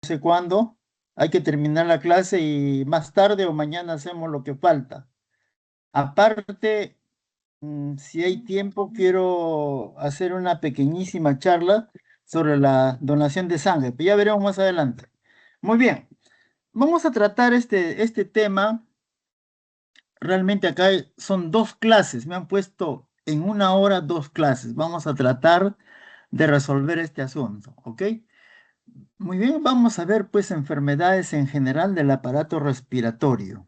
sé cuándo. Hay que terminar la clase y más tarde o mañana hacemos lo que falta. Aparte, si hay tiempo, quiero hacer una pequeñísima charla sobre la donación de sangre, pero ya veremos más adelante. Muy bien, vamos a tratar este tema. Realmente acá son dos clases, me han puesto en una hora dos clases. Vamos a tratar de resolver este asunto, ¿ok? Muy bien, vamos a ver pues enfermedades en general del aparato respiratorio.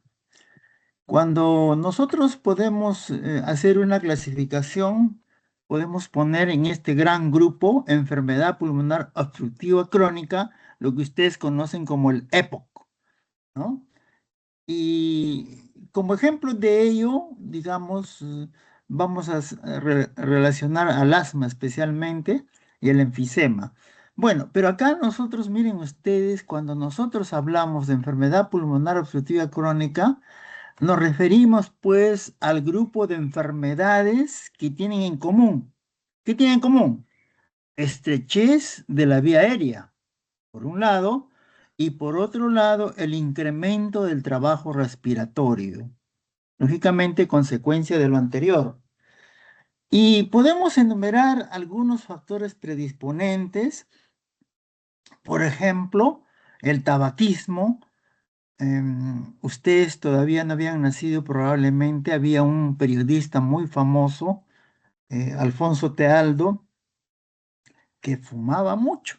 Cuando nosotros podemos hacer una clasificación, podemos poner en este gran grupo enfermedad pulmonar obstructiva crónica, lo que ustedes conocen como el EPOC, ¿no? Y como ejemplo de ello, digamos, vamos a relacionar al asma especialmente y el enfisema. Bueno, pero acá nosotros, miren ustedes, cuando nosotros hablamos de enfermedad pulmonar obstructiva crónica, nos referimos pues al grupo de enfermedades que tienen en común. ¿Qué tienen en común? Estrechez de la vía aérea por un lado, y por otro lado, el incremento del trabajo respiratorio, lógicamente consecuencia de lo anterior. Y podemos enumerar algunos factores predisponentes, por ejemplo, el tabaquismo. Ustedes todavía no habían nacido probablemente, había un periodista muy famoso, Alfonso Tealdo, que fumaba mucho.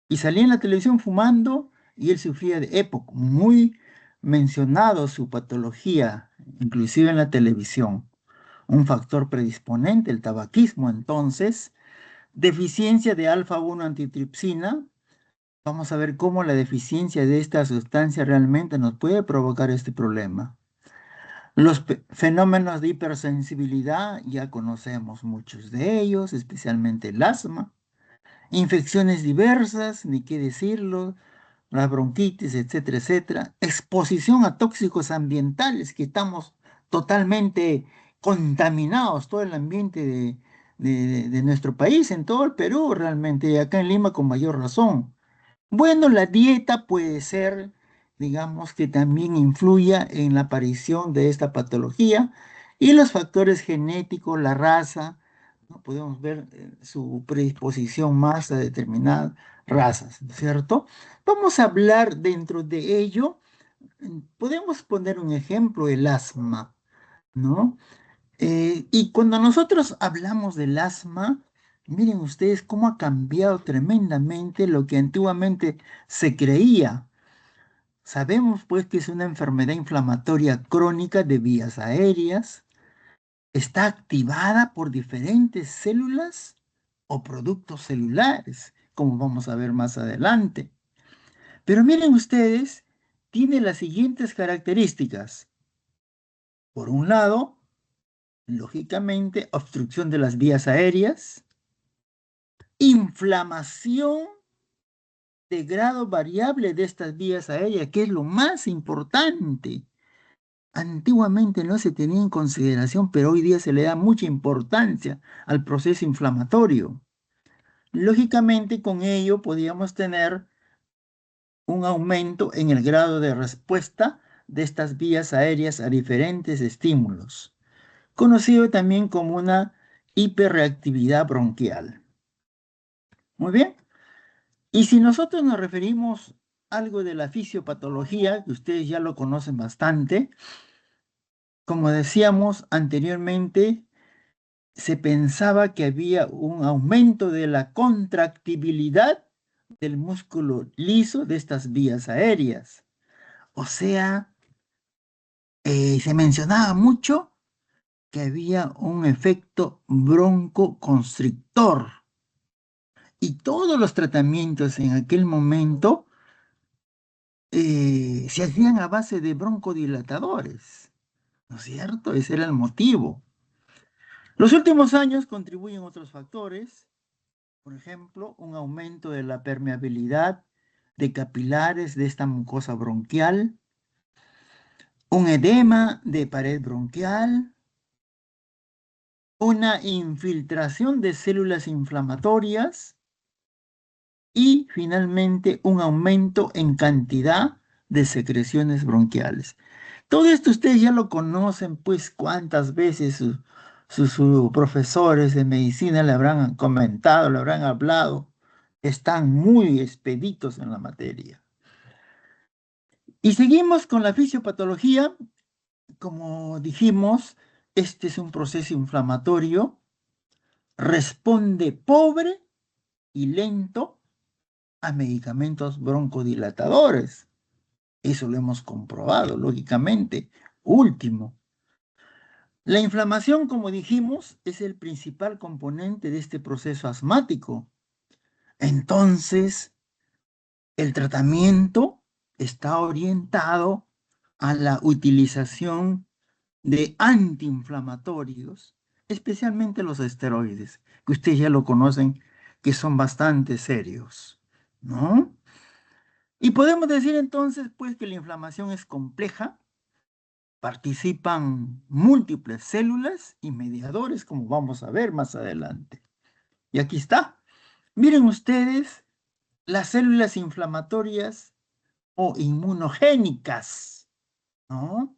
Y salía en la televisión fumando y él sufría de EPOC, muy mencionado su patología, inclusive en la televisión. Un factor predisponente, el tabaquismo, entonces, deficiencia de alfa-1 antitripsina. Vamos a ver cómo la deficiencia de esta sustancia realmente nos puede provocar este problema. Los fenómenos de hipersensibilidad, ya conocemos muchos de ellos, especialmente el asma. Infecciones diversas, ni qué decirlo, la bronquitis, etcétera, etcétera. Exposición a tóxicos ambientales, que estamos totalmente contaminados, todo el ambiente de nuestro país, en todo el Perú realmente, y acá en Lima con mayor razón. Bueno, la dieta puede ser, digamos, que también influya en la aparición de esta patología y los factores genéticos, la raza, ¿no? Podemos ver su predisposición más a determinadas razas, ¿no es cierto? Vamos a hablar dentro de ello, podemos poner un ejemplo, el asma, ¿no? Y cuando nosotros hablamos del asma, miren ustedes cómo ha cambiado tremendamente lo que antiguamente se creía. Sabemos pues que es una enfermedad inflamatoria crónica de vías aéreas, está activada por diferentes células o productos celulares, como vamos a ver más adelante. Pero miren ustedes, tiene las siguientes características. Por un lado, lógicamente, obstrucción de las vías aéreas, inflamación de grado variable de estas vías aéreas, que es lo más importante. Antiguamente no se tenía en consideración, pero hoy día se le da mucha importancia al proceso inflamatorio. Lógicamente, con ello podíamos tener un aumento en el grado de respuesta de estas vías aéreas a diferentes estímulos, conocido también como una hiperreactividad bronquial. Muy bien. Y si nosotros nos referimos algo de la fisiopatología, que ustedes ya lo conocen bastante, como decíamos anteriormente, se pensaba que había un aumento de la contractibilidad del músculo liso de estas vías aéreas. O sea, se mencionaba mucho que había un efecto broncoconstrictor. Y todos los tratamientos en aquel momento se hacían a base de broncodilatadores, ¿no es cierto? Ese era el motivo. Los últimos años contribuyen otros factores, por ejemplo, un aumento de la permeabilidad de capilares de esta mucosa bronquial, un edema de pared bronquial, una infiltración de células inflamatorias y finalmente un aumento en cantidad de secreciones bronquiales. Todo esto ustedes ya lo conocen, pues cuántas veces sus profesores de medicina le habrán comentado, le habrán hablado. Están muy expeditos en la materia. Y seguimos con la fisiopatología. Como dijimos, este es un proceso inflamatorio, responde pobre y lento a medicamentos broncodilatadores. Eso lo hemos comprobado, lógicamente. Último, la inflamación, como dijimos, es el principal componente de este proceso asmático. Entonces, el tratamiento está orientado a la utilización de antiinflamatorios, especialmente los esteroides, que ustedes ya lo conocen, que son bastante serios, ¿no? Y podemos decir entonces, pues, que la inflamación es compleja, participan múltiples células y mediadores, como vamos a ver más adelante. Y aquí está. Miren ustedes las células inflamatorias o inmunogénicas, ¿no?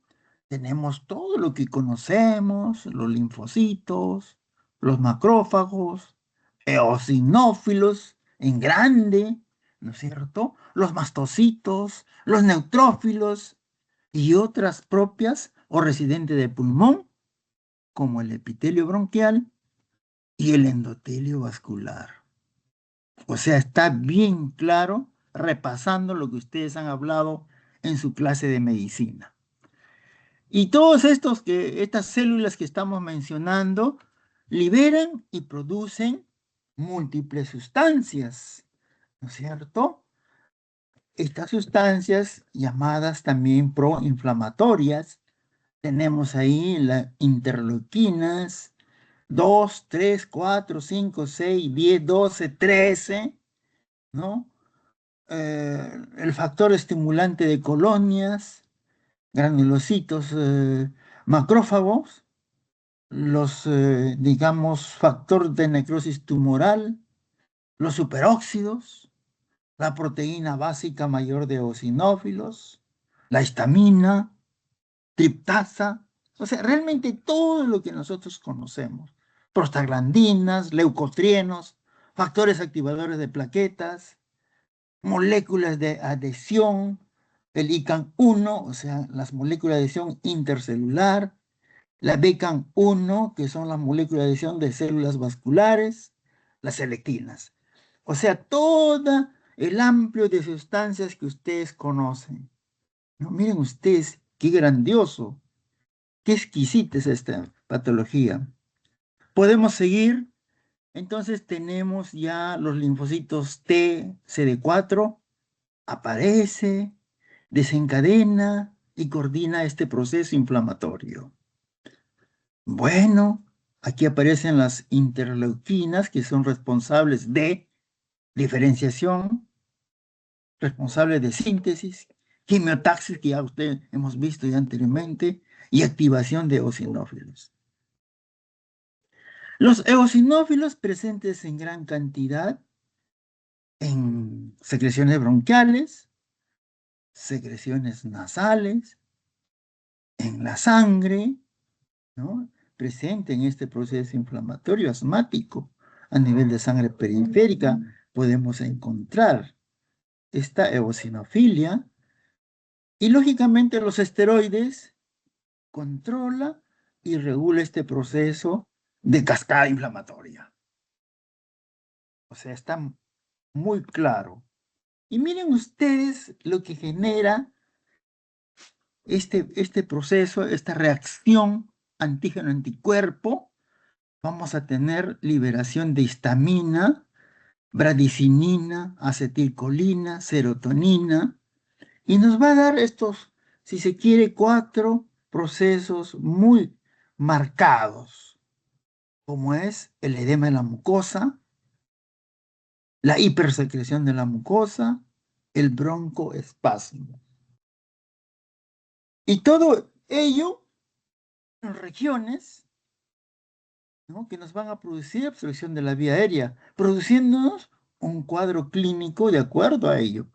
Tenemos todo lo que conocemos, los linfocitos, los macrófagos, eosinófilos en grande, ¿no es cierto? Los mastocitos, los neutrófilos y otras propias o residentes de pulmón, como el epitelio bronquial y el endotelio vascular. O sea, está bien claro repasando lo que ustedes han hablado en su clase de medicina. Y todos estas células que estamos mencionando liberan y producen múltiples sustancias, ¿no es cierto? Estas sustancias llamadas también proinflamatorias, tenemos ahí las interleuquinas 2, 3, 4, 5, 6, 10, 12, 13, ¿no? El factor estimulante de colonias, granulocitos macrófagos, los, digamos, factor de necrosis tumoral, los superóxidos, la proteína básica mayor de eosinófilos, la histamina, triptasa, o sea, realmente todo lo que nosotros conocemos, prostaglandinas, leucotrienos, factores activadores de plaquetas, moléculas de adhesión, el ICAN-1, o sea, las moléculas de adhesión intercelular, la BCAN-1, que son las moléculas de adhesión de células vasculares, las selectinas. O sea, todo el amplio de sustancias que ustedes conocen. ¿No? Miren ustedes, qué grandioso, qué exquisita es esta patología. Podemos seguir. Entonces tenemos ya los linfocitos T, CD4, aparece, desencadena y coordina este proceso inflamatorio. Bueno, aquí aparecen las interleuquinas que son responsables de diferenciación, responsables de síntesis, quimiotaxis que ya usted hemos visto ya anteriormente y activación de eosinófilos. Los eosinófilos presentes en gran cantidad en secreciones bronquiales, secreciones nasales, en la sangre, ¿no? Presente en este proceso inflamatorio asmático a nivel de sangre periférica, podemos encontrar esta eosinofilia y lógicamente los esteroides controla y regula este proceso de cascada inflamatoria. O sea, está muy claro. Y miren ustedes lo que genera este proceso, esta reacción antígeno-anticuerpo. Vamos a tener liberación de histamina, bradicinina, acetilcolina, serotonina, y nos va a dar estos, si se quiere, 4 procesos muy marcados, como es el edema de la mucosa, la hipersecreción de la mucosa, el broncoespasmo. Y todo ello en regiones, ¿no?, que nos van a producir obstrucción de la vía aérea, produciéndonos un cuadro clínico de acuerdo a ello.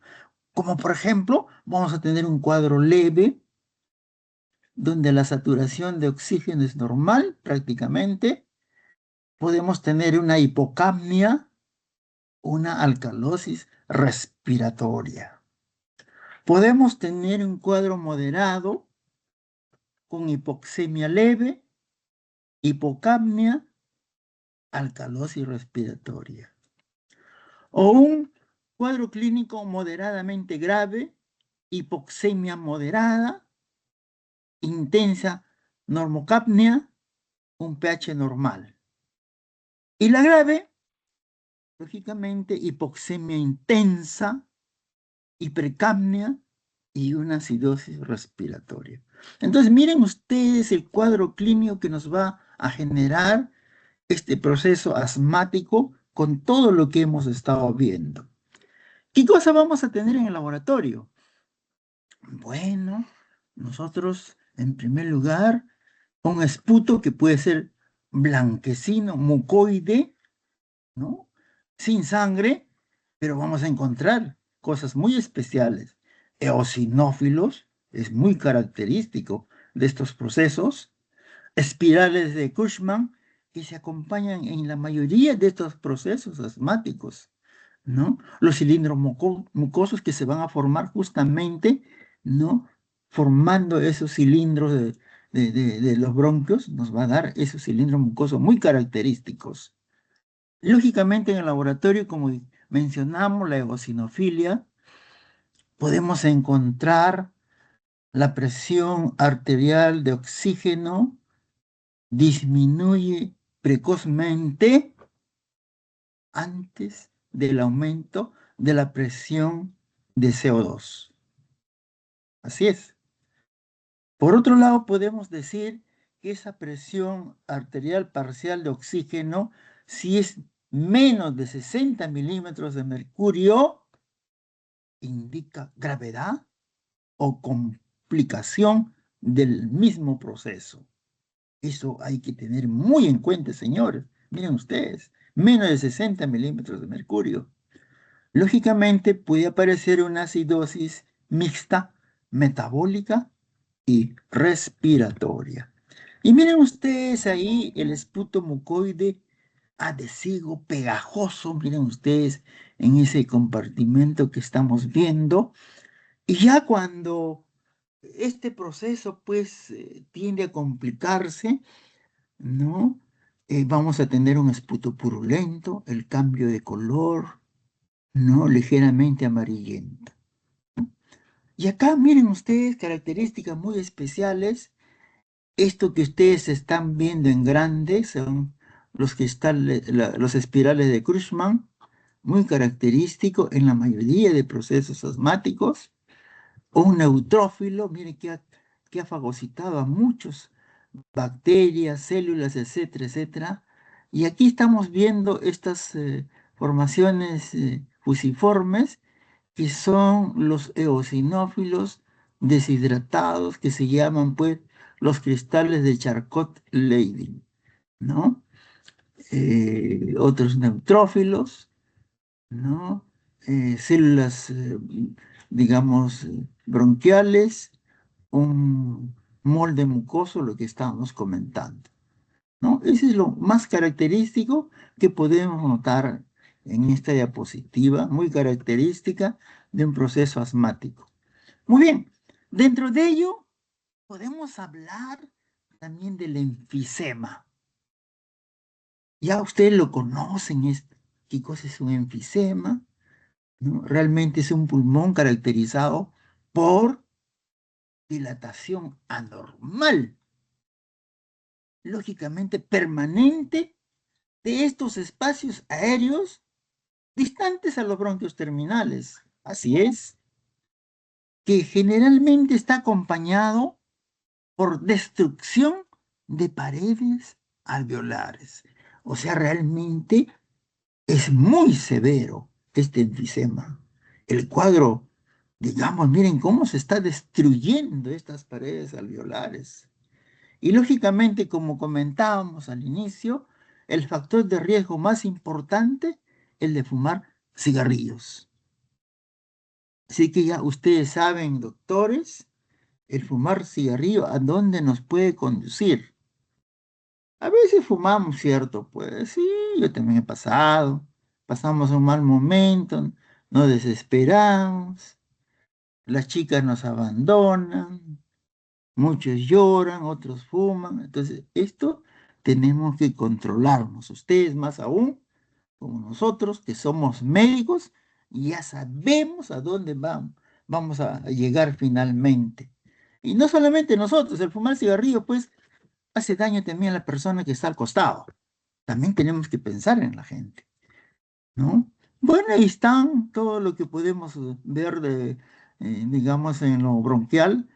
Como por ejemplo, vamos a tener un cuadro leve, donde la saturación de oxígeno es normal prácticamente. Podemos tener una hipocapnia, una alcalosis respiratoria. Podemos tener un cuadro moderado con hipoxemia leve, hipocapnia, alcalosis respiratoria. O un cuadro clínico moderadamente grave, hipoxemia moderada, intensa normocapnia, un pH normal. Y la grave, lógicamente, hipoxemia intensa, hipercapnia y una acidosis respiratoria. Entonces, miren ustedes el cuadro clínico que nos va a generar este proceso asmático con todo lo que hemos estado viendo. ¿Qué cosa vamos a tener en el laboratorio? Bueno, nosotros, en primer lugar, un esputo que puede ser blanquecino, mucoide, ¿no? Sin sangre, pero vamos a encontrar cosas muy especiales. Eosinófilos, es muy característico de estos procesos. Espirales de Cushman, que se acompañan en la mayoría de estos procesos asmáticos, ¿no? Los cilindros mucosos que se van a formar justamente, ¿no? Formando esos cilindros de los bronquios, nos va a dar esos cilindros mucosos muy característicos. Lógicamente, en el laboratorio, como mencionamos, la eosinofilia, podemos encontrar la presión arterial de oxígeno disminuye precozmente antes del aumento de la presión de CO2. Así es. Por otro lado, podemos decir que esa presión arterial parcial de oxígeno, si es menos de 60 milímetros de mercurio, indica gravedad o complicación del mismo proceso. Eso hay que tener muy en cuenta, señores. Miren ustedes, menos de 60 milímetros de mercurio. Lógicamente puede aparecer una acidosis mixta, metabólica y respiratoria. Y miren ustedes ahí el esputo mucoide adhesivo, pegajoso, miren ustedes en ese compartimento que estamos viendo. Y ya cuando este proceso pues tiende a complicarse, ¿no? Vamos a tener un esputo purulento, el cambio de color, ¿no? Ligeramente amarillento. Y acá miren ustedes características muy especiales. Esto que ustedes están viendo en grande son los espirales de Krushman, muy característico en la mayoría de procesos asmáticos. O un neutrófilo, miren que ha fagocitado a muchos bacterias, células, etcétera, etcétera. Y aquí estamos viendo estas formaciones fusiformes que son los eosinófilos deshidratados, que se llaman pues los cristales de Charcot-Leydig, ¿no? Otros neutrófilos, ¿no? Células, digamos, bronquiales, un molde mucoso, lo que estábamos comentando, ¿no? Ese es lo más característico que podemos notar en esta diapositiva, muy característica de un proceso asmático. Muy bien, dentro de ello podemos hablar también del enfisema. Ya ustedes lo conocen, ¿qué cosa es un enfisema? ¿No? Realmente es un pulmón caracterizado por dilatación anormal, lógicamente permanente, de estos espacios aéreos distantes a los bronquios terminales. Así es, que generalmente está acompañado por destrucción de paredes alveolares. O sea, realmente es muy severo este enfisema. El cuadro, digamos, miren cómo se está destruyendo estas paredes alveolares. Y lógicamente, como comentábamos al inicio, el factor de riesgo más importante, el de fumar cigarrillos. Así que ya ustedes saben, doctores, el fumar cigarrillo a dónde nos puede conducir. A veces fumamos, ¿cierto? Pues sí, yo también he pasado. Pasamos un mal momento, nos desesperamos, las chicas nos abandonan, muchos lloran, otros fuman. Entonces, esto tenemos que controlarnos. Ustedes más aún, como nosotros, que somos médicos, y ya sabemos a dónde vamos a llegar finalmente. Y no solamente nosotros, el fumar cigarrillo, pues, hace daño también a la persona que está al costado. También tenemos que pensar en la gente, ¿no? Bueno, ahí están todo lo que podemos ver digamos, en lo bronquial,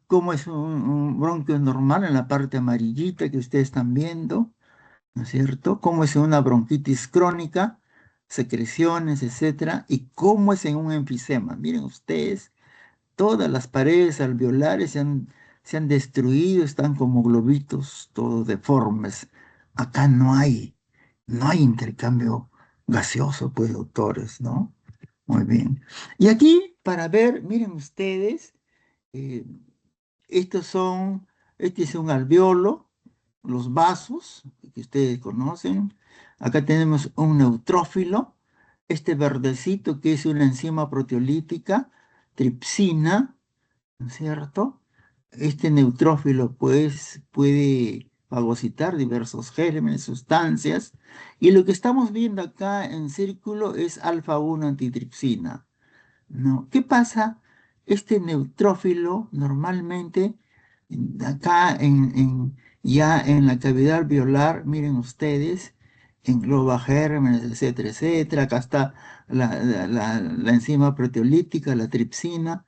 cómo es un bronquio normal en la parte amarillita que ustedes están viendo, ¿no es cierto? Cómo es en una bronquitis crónica, secreciones, etcétera, y cómo es en un enfisema. Miren ustedes, todas las paredes alveolares se han destruido, están como globitos, todos deformes. Acá no hay intercambio gaseoso, pues, doctores, ¿no? Muy bien. Y aquí, para ver, miren ustedes, eh, estos son, este es un alveolo, los vasos que ustedes conocen. Acá tenemos un neutrófilo, este verdecito que es una enzima proteolítica, tripsina, ¿no es cierto? Este neutrófilo, pues, puede fagocitar diversos gérmenes, sustancias, y lo que estamos viendo acá en círculo es alfa-1 antitripsina, ¿no? ¿Qué pasa? Este neutrófilo normalmente acá ya en la cavidad alveolar, miren ustedes, engloba gérmenes, etcétera, etcétera. Acá está la enzima proteolítica, la tripsina.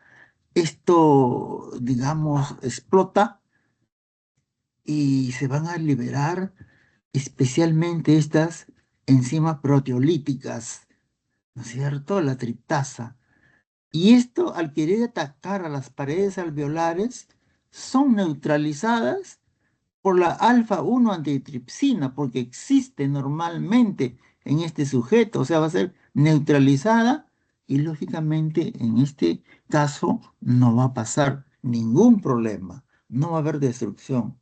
Esto, digamos, explota y se van a liberar especialmente estas enzimas proteolíticas, ¿no es cierto? La triptasa. Y esto, al querer atacar a las paredes alveolares, son neutralizadas por la alfa-1 antitripsina, porque existe normalmente en este sujeto, o sea, va a ser neutralizada y lógicamente en este caso no va a pasar ningún problema, no va a haber destrucción.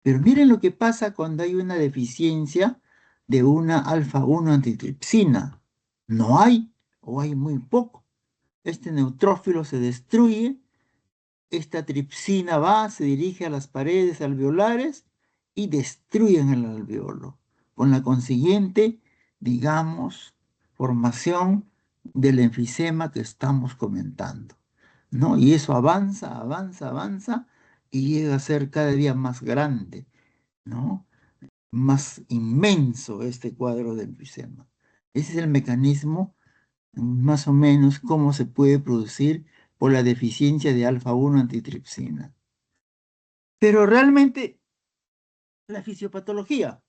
Pero miren lo que pasa cuando hay una deficiencia de una alfa-1 antitripsina. No hay o hay muy poco. Este neutrófilo se destruye, esta tripsina va, se dirige a las paredes alveolares y destruyen el alveolo, con la consiguiente, digamos, formación del enfisema que estamos comentando, ¿no? Y eso avanza, avanza, avanza y llega a ser cada día más grande, ¿no? Más inmenso este cuadro de enfisema. Ese es el mecanismo más o menos cómo se puede producir por la deficiencia de alfa-1 antitripsina. Pero realmente la fisiopatología,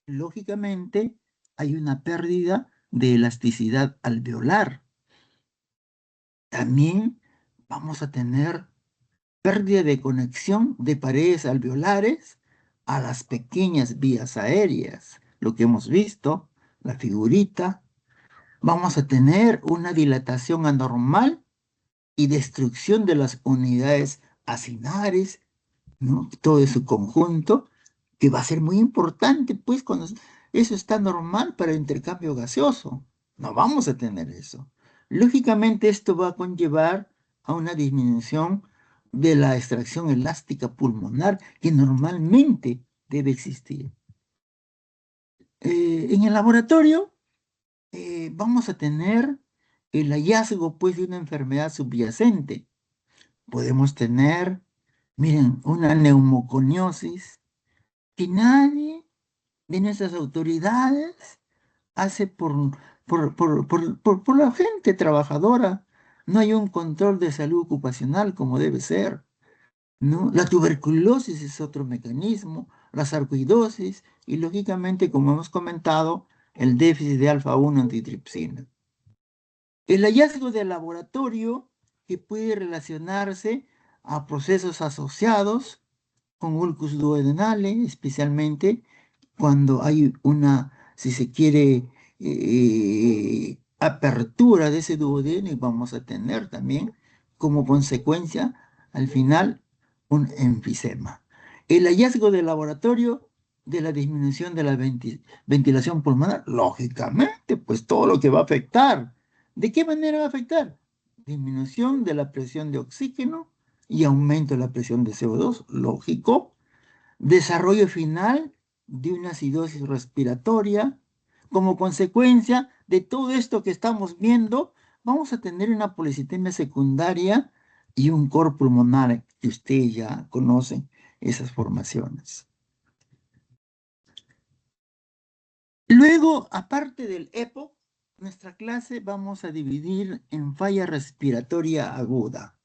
lógicamente hay una pérdida de elasticidad alveolar. También vamos a tener pérdida de conexión de paredes alveolares a las pequeñas vías aéreas, lo que hemos visto, la figurita. Vamos a tener una dilatación anormal y destrucción de las unidades acinares, ¿no? Todo su conjunto, que va a ser muy importante, pues, cuando eso está normal para el intercambio gaseoso. No vamos a tener eso. Lógicamente, esto va a conllevar a una disminución de la extracción elástica pulmonar que normalmente debe existir. En el laboratorio vamos a tener el hallazgo, pues, de una enfermedad subyacente. Podemos tener, miren, una neumoconiosis que nadie de nuestras autoridades hace por la gente trabajadora. No hay un control de salud ocupacional como debe ser, ¿no? La tuberculosis es otro mecanismo, la sarcoidosis y lógicamente, como hemos comentado, el déficit de alfa-1 antitripsina. El hallazgo de laboratorio que puede relacionarse a procesos asociados con ulcus duodenale, especialmente cuando hay una, si se quiere, apertura de ese duodeno y vamos a tener también como consecuencia al final un enfisema. El hallazgo de laboratorio de la disminución de la ventilación pulmonar, lógicamente, pues todo lo que va a afectar. ¿De qué manera va a afectar? Disminución de la presión de oxígeno y aumento de la presión de CO2, lógico. Desarrollo final de una acidosis respiratoria. Como consecuencia de todo esto que estamos viendo, vamos a tener una policitemia secundaria y un cor pulmonar, que ustedes ya conocen esas formaciones. Luego, aparte del EPOC, nuestra clase vamos a dividir en falla respiratoria aguda.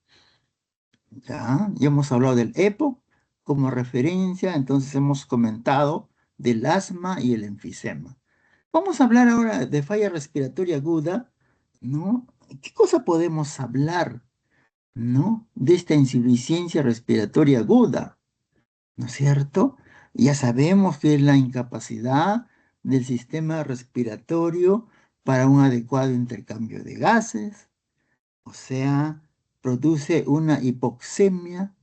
Ya hemos hablado del EPOC como referencia, entonces hemos comentado del asma y el enfisema. Vamos a hablar ahora de falla respiratoria aguda, ¿no? ¿Qué cosa podemos hablar, ¿no? De esta insuficiencia respiratoria aguda, ¿no es cierto? Ya sabemos que es la incapacidad del sistema respiratorio para un adecuado intercambio de gases, o sea, produce una hipoxemia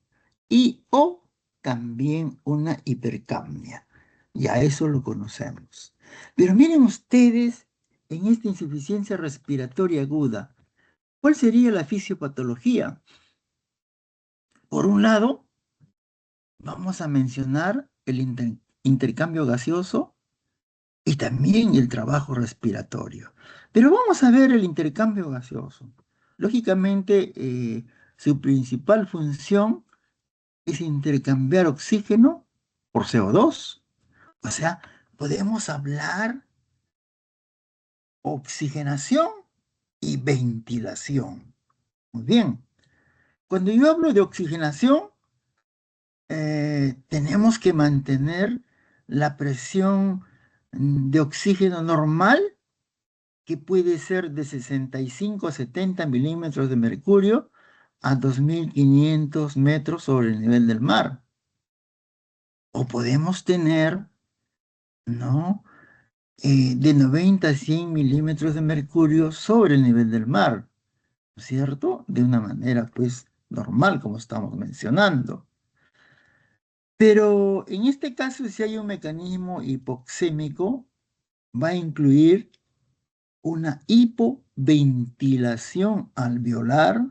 y o también una hipercapnia. Ya eso lo conocemos. Pero miren ustedes, en esta insuficiencia respiratoria aguda, ¿cuál sería la fisiopatología? Por un lado, vamos a mencionar el intercambio gaseoso y también el trabajo respiratorio. Pero vamos a ver el intercambio gaseoso. Lógicamente, su principal función es intercambiar oxígeno por CO2. O sea, podemos hablar oxigenación y ventilación. Muy bien. Cuando yo hablo de oxigenación, tenemos que mantener la presión de oxígeno normal, que puede ser de 65 a 70 milímetros de mercurio a 2.500 metros sobre el nivel del mar. O podemos tener, ¿no? De 90 a 100 milímetros de mercurio sobre el nivel del mar, ¿no es cierto? De una manera, pues, normal, como estamos mencionando. Pero en este caso, si hay un mecanismo hipoxémico, va a incluir una hipoventilación alveolar,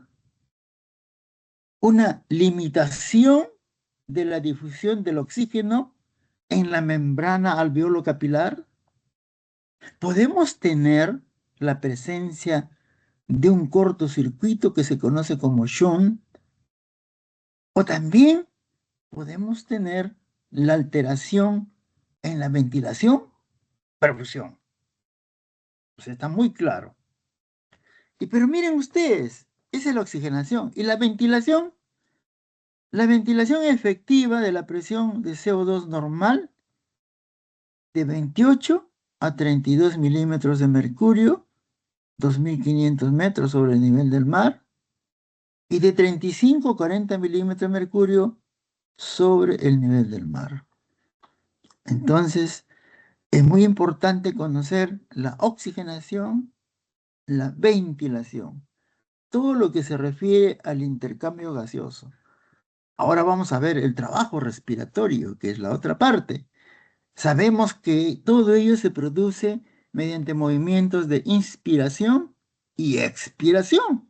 una limitación de la difusión del oxígeno en la membrana alveolo-capilar. Podemos tener la presencia de un cortocircuito que se conoce como shunt, o también podemos tener la alteración en la ventilación, perfusión. O sea, está muy claro. Pero miren ustedes, esa es la oxigenación. Y la ventilación efectiva de la presión de CO2 normal de 28 a 32 milímetros de mercurio, 2.500 metros sobre el nivel del mar, y de 35 a 40 milímetros de mercurio sobre el nivel del mar. Entonces, es muy importante conocer la oxigenación, la ventilación, todo lo que se refiere al intercambio gaseoso. Ahora vamos a ver el trabajo respiratorio, que es la otra parte. Sabemos que todo ello se produce mediante movimientos de inspiración y expiración.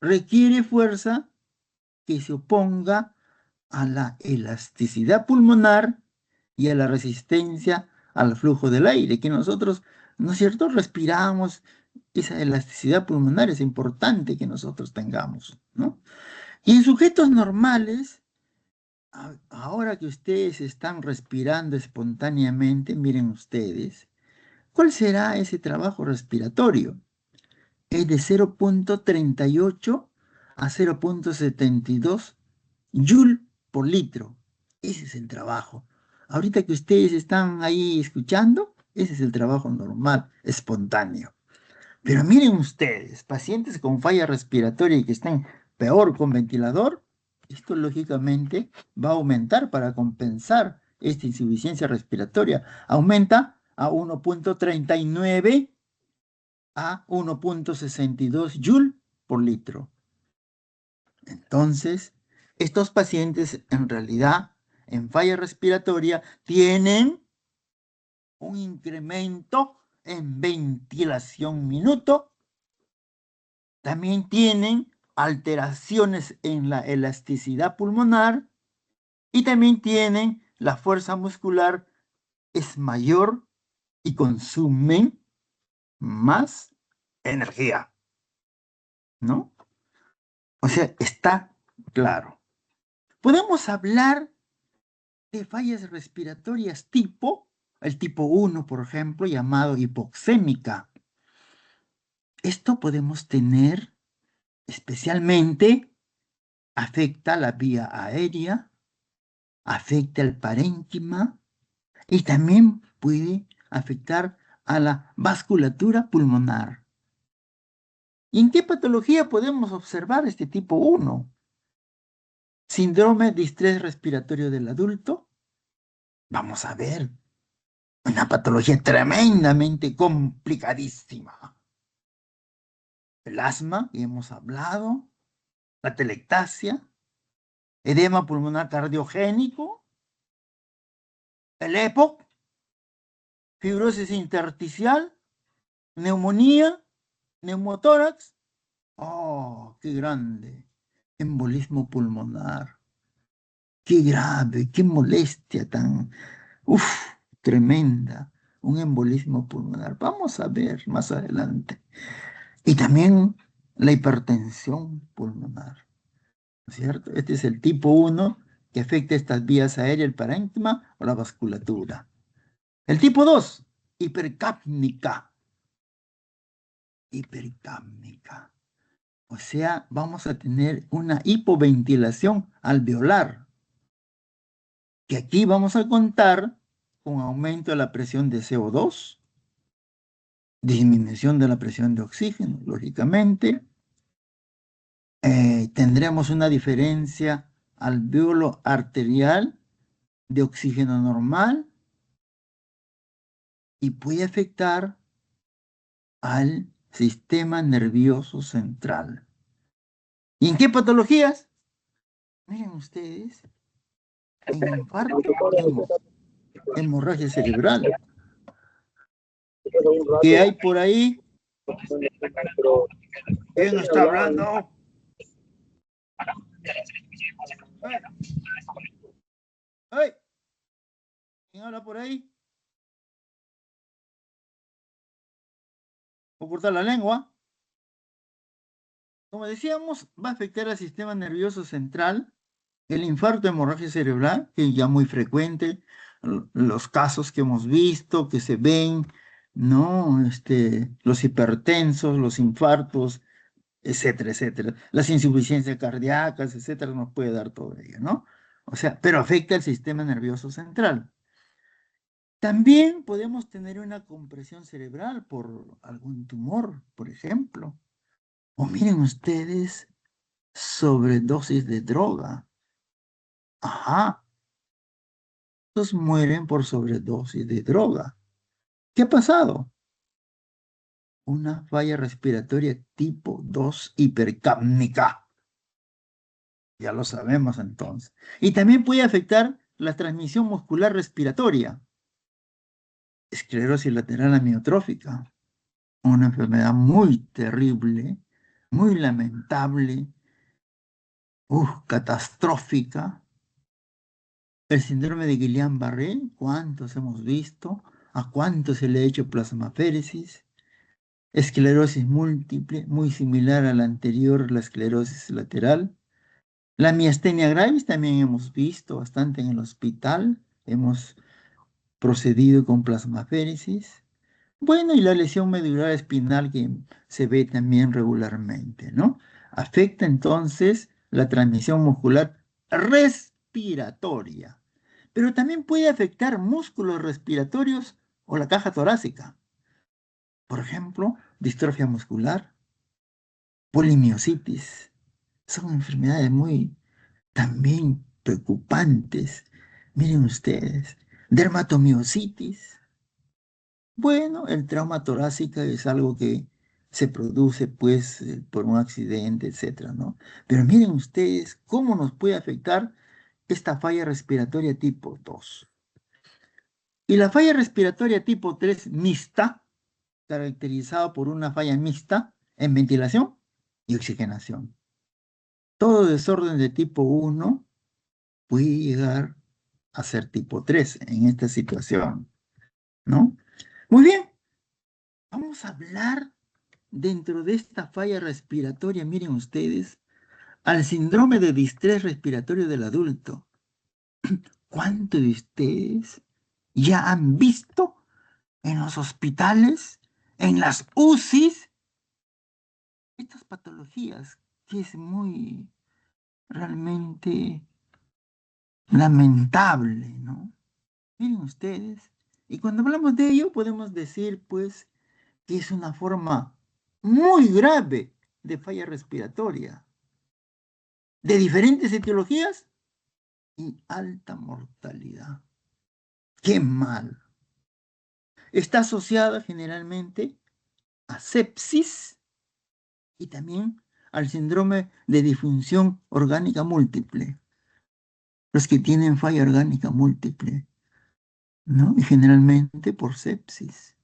Requiere fuerza que se oponga a la elasticidad pulmonar y a la resistencia al flujo del aire, que nosotros, ¿no es cierto?, respiramos. Esa elasticidad pulmonar es importante que nosotros tengamos, ¿no? Y en sujetos normales, ahora que ustedes están respirando espontáneamente, miren ustedes, ¿cuál será ese trabajo respiratorio? Es de 0.38 a 0.72 Joule por litro. Ese es el trabajo. Ahorita que ustedes están ahí escuchando, ese es el trabajo normal, espontáneo. Pero miren ustedes, pacientes con falla respiratoria y que estén peor con ventilador, esto lógicamente va a aumentar para compensar esta insuficiencia respiratoria. Aumenta a 1.39 a 1,62 Joule por litro. Entonces, estos pacientes en realidad en falla respiratoria tienen un incremento en ventilación minuto, también tienen alteraciones en la elasticidad pulmonar y también tienen la fuerza muscular es mayor y consumen más energía, ¿no? O sea, está claro. Podemos hablar de fallas respiratorias el tipo 1, por ejemplo, llamado hipoxémica. Esto podemos tener especialmente, afecta la vía aérea, afecta el parénquima y también puede afectar a la vasculatura pulmonar. ¿Y en qué patología podemos observar este tipo 1? Síndrome de estrés respiratorio del adulto. Vamos a ver, una patología tremendamente complicadísima. El asma, y hemos hablado, la telectasia, edema pulmonar cardiogénico, el EPOC, fibrosis intersticial, neumonía, neumotórax. ¡Oh, qué grande! Embolismo pulmonar. ¡Qué grave! ¡Qué molestia tan... ¡Uf! Tremenda! Un embolismo pulmonar. Vamos a ver más adelante. Y también la hipertensión pulmonar, ¿no es cierto? Este es el tipo 1 que afecta estas vías aéreas, el parénquima o la vasculatura. El tipo 2, hipercápnica. Hipercápnica. O sea, vamos a tener una hipoventilación alveolar, que aquí vamos a contar con aumento de la presión de CO2, disminución de la presión de oxígeno, lógicamente. Tendremos una diferencia alveolo arterial de oxígeno normal y puede afectar al sistema nervioso central. ¿Y en qué patologías? Miren ustedes, en infarto, en hemorragia cerebral. ¿Qué hay por ahí? ¿Quién está hablando? ¡Hey! ¡Hey! ¿Quién habla por ahí? ¿O cortar la lengua? Como decíamos, va a afectar al sistema nervioso central. El infarto hemorragia cerebral, que ya muy frecuente, los casos que hemos visto, que se ven, ¿no? Los hipertensos, los infartos, etcétera, etcétera. Las insuficiencias cardíacas, etcétera, nos puede dar todo ello, ¿no? O sea, pero afecta al sistema nervioso central. También podemos tener una compresión cerebral por algún tumor, por ejemplo. O miren ustedes, sobredosis de droga. Ajá, estos mueren por sobredosis de droga. ¿Qué ha pasado? Una falla respiratoria tipo 2 hipercápnica. Ya lo sabemos entonces. Y también puede afectar la transmisión muscular respiratoria. Esclerosis lateral amiotrófica. Una enfermedad muy terrible, muy lamentable, catastrófica. El síndrome de Guillain-Barré, ¿cuántos hemos visto? ¿A cuántos se le ha hecho plasmaféresis? Esclerosis múltiple, muy similar a la anterior, la esclerosis lateral. La miastenia gravis también hemos visto bastante en el hospital. Hemos procedido con plasmaféresis. Bueno, y la lesión medular espinal que se ve también regularmente, ¿no? Afecta entonces la transmisión muscular respiratoria, pero también puede afectar músculos respiratorios o la caja torácica. Por ejemplo, distrofia muscular, polimiositis. Son enfermedades muy también preocupantes. Miren ustedes, dermatomiositis. Bueno, el trauma torácico es algo que se produce pues por un accidente, etcétera, ¿no? Pero miren ustedes cómo nos puede afectar esta falla respiratoria tipo 2. Y la falla respiratoria tipo 3 mixta, caracterizada por una falla mixta en ventilación y oxigenación. Todo desorden de tipo 1 puede llegar a ser tipo 3 en esta situación, ¿no? Muy bien, vamos a hablar dentro de esta falla respiratoria, miren ustedes, al síndrome de distrés respiratorio del adulto. ¿Cuántos de ustedes ya han visto en los hospitales, en las UCIs, estas patologías que es muy realmente lamentable, ¿no? Miren ustedes. Y cuando hablamos de ello, podemos decir, pues, que es una forma muy grave de falla respiratoria, de diferentes etiologías y alta mortalidad. ¡Qué mal! Está asociada generalmente a sepsis y también al síndrome de disfunción orgánica múltiple. Los que tienen falla orgánica múltiple, ¿no? Y generalmente por sepsis.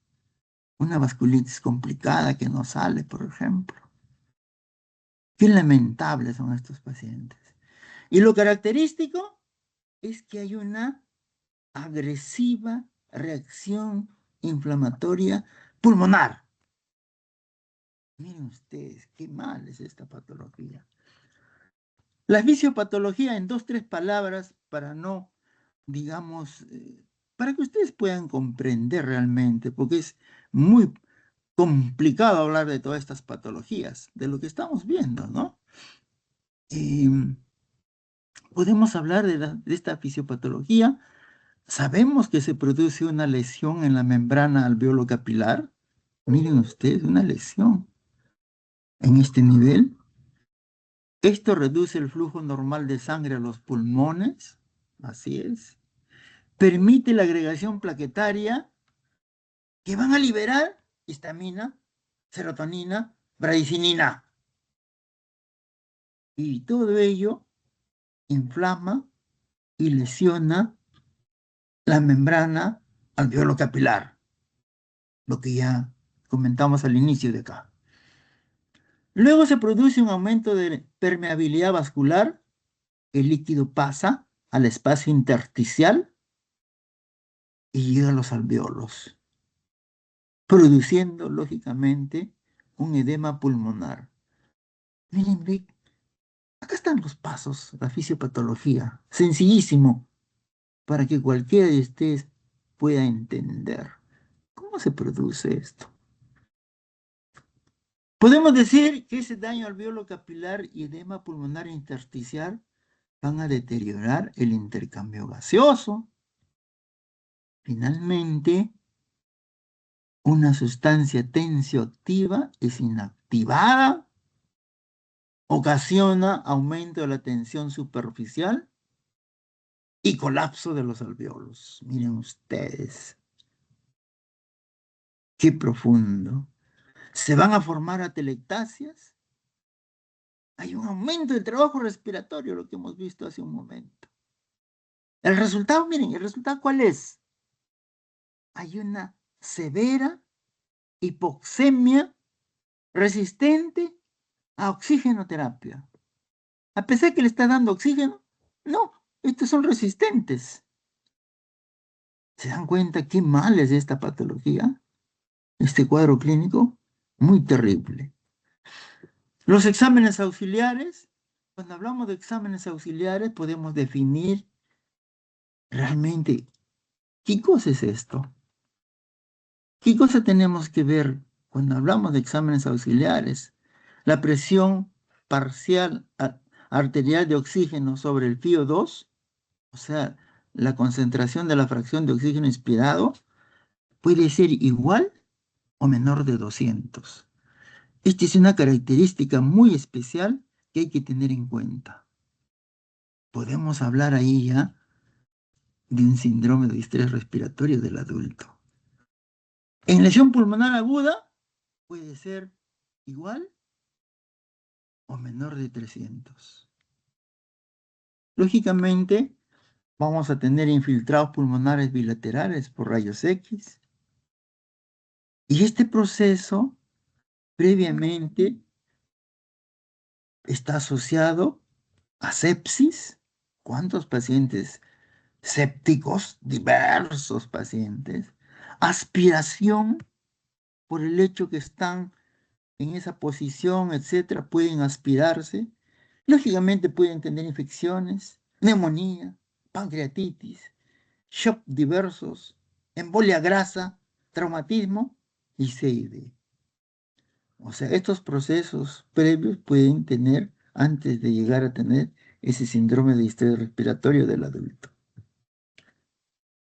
Una vasculitis complicada que no sale, por ejemplo. Qué lamentables son estos pacientes. Y lo característico es que hay una agresiva reacción inflamatoria pulmonar. Miren ustedes, qué mal es esta patología. La fisiopatología en 2, 3 palabras para no, digamos, para que ustedes puedan comprender realmente, porque es muy complicado hablar de todas estas patologías, de lo que estamos viendo, ¿no? Podemos hablar de esta fisiopatología. Sabemos que se produce una lesión en la membrana alveolo-capilar. Miren ustedes, una lesión en este nivel. Esto reduce el flujo normal de sangre a los pulmones. Así es. Permite la agregación plaquetaria que van a liberar histamina, serotonina, bradicinina. Y todo ello inflama y lesiona la membrana alveolo-capilar, lo que ya comentamos al inicio de acá. Luego se produce un aumento de permeabilidad vascular, el líquido pasa al espacio intersticial y llega a los alveolos, produciendo lógicamente un edema pulmonar. Miren, acá están los pasos, la fisiopatología, sencillísimo, para que cualquiera de ustedes pueda entender cómo se produce esto. Podemos decir que ese daño alveolo capilar y edema pulmonar intersticial van a deteriorar el intercambio gaseoso. Finalmente, una sustancia tensioactiva es inactivada, ocasiona aumento de la tensión superficial y colapso de los alveolos. Miren ustedes, qué profundo. Se van a formar atelectasias. Hay un aumento del trabajo respiratorio, lo que hemos visto hace un momento. El resultado, miren, ¿el resultado cuál es? Hay una severa hipoxemia resistente a oxigenoterapia. A pesar que le está dando oxígeno, no, estos son resistentes. ¿Se dan cuenta qué mal es esta patología? Este cuadro clínico, muy terrible. Los exámenes auxiliares, cuando hablamos de exámenes auxiliares, podemos definir realmente qué cosa es esto. ¿Qué cosa tenemos que ver cuando hablamos de exámenes auxiliares? La presión parcial arterial de oxígeno sobre el FiO2, o sea, la concentración de la fracción de oxígeno inspirado, puede ser igual o menor de 200. Esta es una característica muy especial que hay que tener en cuenta. Podemos hablar ahí ya de un síndrome de distrés respiratorio del adulto. En lesión pulmonar aguda puede ser igual o menor de 300. Lógicamente, vamos a tener infiltrados pulmonares bilaterales por rayos X. Y este proceso previamente está asociado a sepsis. ¿Cuántos pacientes sépticos? Diversos pacientes. Aspiración por el hecho que están en esa posición, etcétera, pueden aspirarse. Lógicamente pueden tener infecciones, neumonía, pancreatitis, shock diversos, embolia grasa, traumatismo y CID. O sea, estos procesos previos pueden tener antes de llegar a tener ese síndrome de distrés respiratorio del adulto.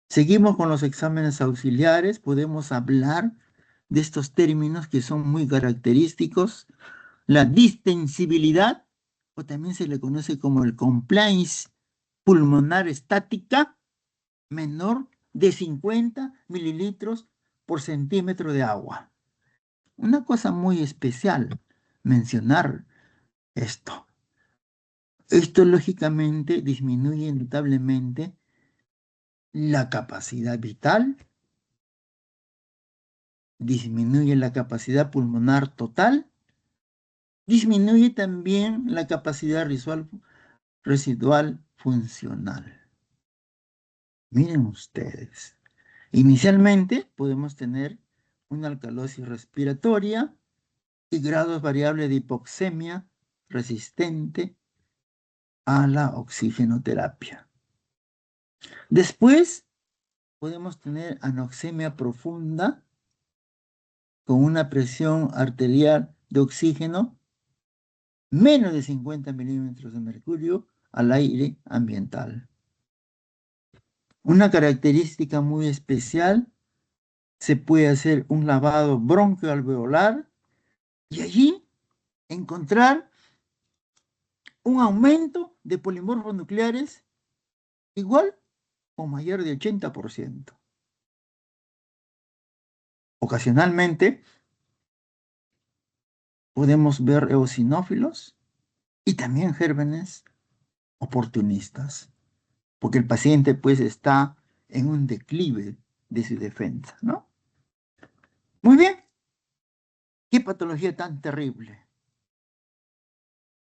Seguimos con los exámenes auxiliares. Podemos hablar de estos términos que son muy característicos. La distensibilidad, o también se le conoce como el compliance pulmonar estática, menor de 50 mililitros por centímetro de agua. Una cosa muy especial mencionar esto. Esto lógicamente disminuye notablemente la capacidad vital, disminuye la capacidad pulmonar total, disminuye también la capacidad residual funcional. Miren ustedes, inicialmente podemos tener una alcalosis respiratoria y grados variables de hipoxemia resistente a la oxigenoterapia. Después podemos tener anoxemia profunda con una presión arterial de oxígeno menos de 50 milímetros de mercurio al aire ambiental. Una característica muy especial, se puede hacer un lavado broncoalveolar y allí encontrar un aumento de polimorfos nucleares igual o mayor de 80%. Ocasionalmente podemos ver eosinófilos y también gérmenes oportunistas, porque el paciente pues está en un declive de su defensa, ¿no? Muy bien, qué patología tan terrible.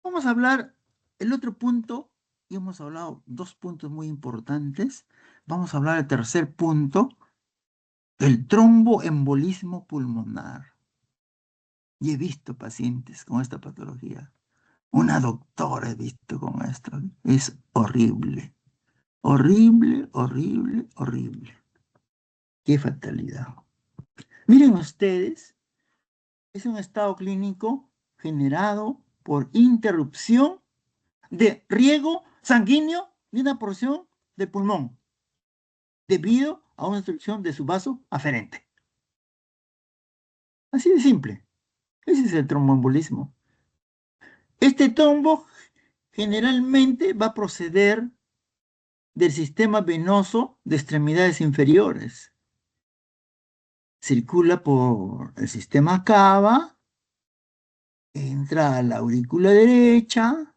Vamos a hablar el otro punto, y hemos hablado dos puntos muy importantes. Vamos a hablar del tercer punto, el tromboembolismo pulmonar. Y he visto pacientes con esta patología. Una doctora he visto con esto. Es horrible. Horrible, horrible, horrible. Qué fatalidad. Miren ustedes, es un estado clínico generado por interrupción de riego sanguíneo de una porción del pulmón debido a una obstrucción de su vaso aferente. Así de simple. Ese es el tromboembolismo. Este trombo generalmente va a proceder del sistema venoso de extremidades inferiores. Circula por el sistema cava, entra a la aurícula derecha,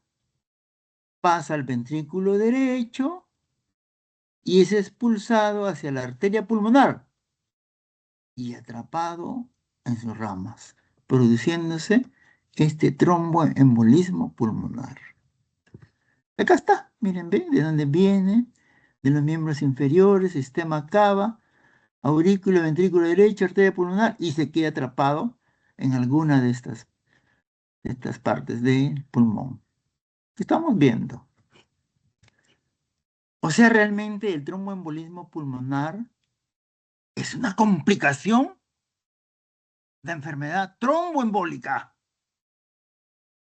pasa al ventrículo derecho y es expulsado hacia la arteria pulmonar y atrapado en sus ramas, produciéndose este tromboembolismo pulmonar. Acá está, miren, ¿ve de dónde viene? De los miembros inferiores, sistema cava, aurículo, ventrículo derecho, arteria pulmonar y se queda atrapado en alguna de estas partes del pulmón. Estamos viendo. O sea, realmente el tromboembolismo pulmonar es una complicación de enfermedad tromboembólica.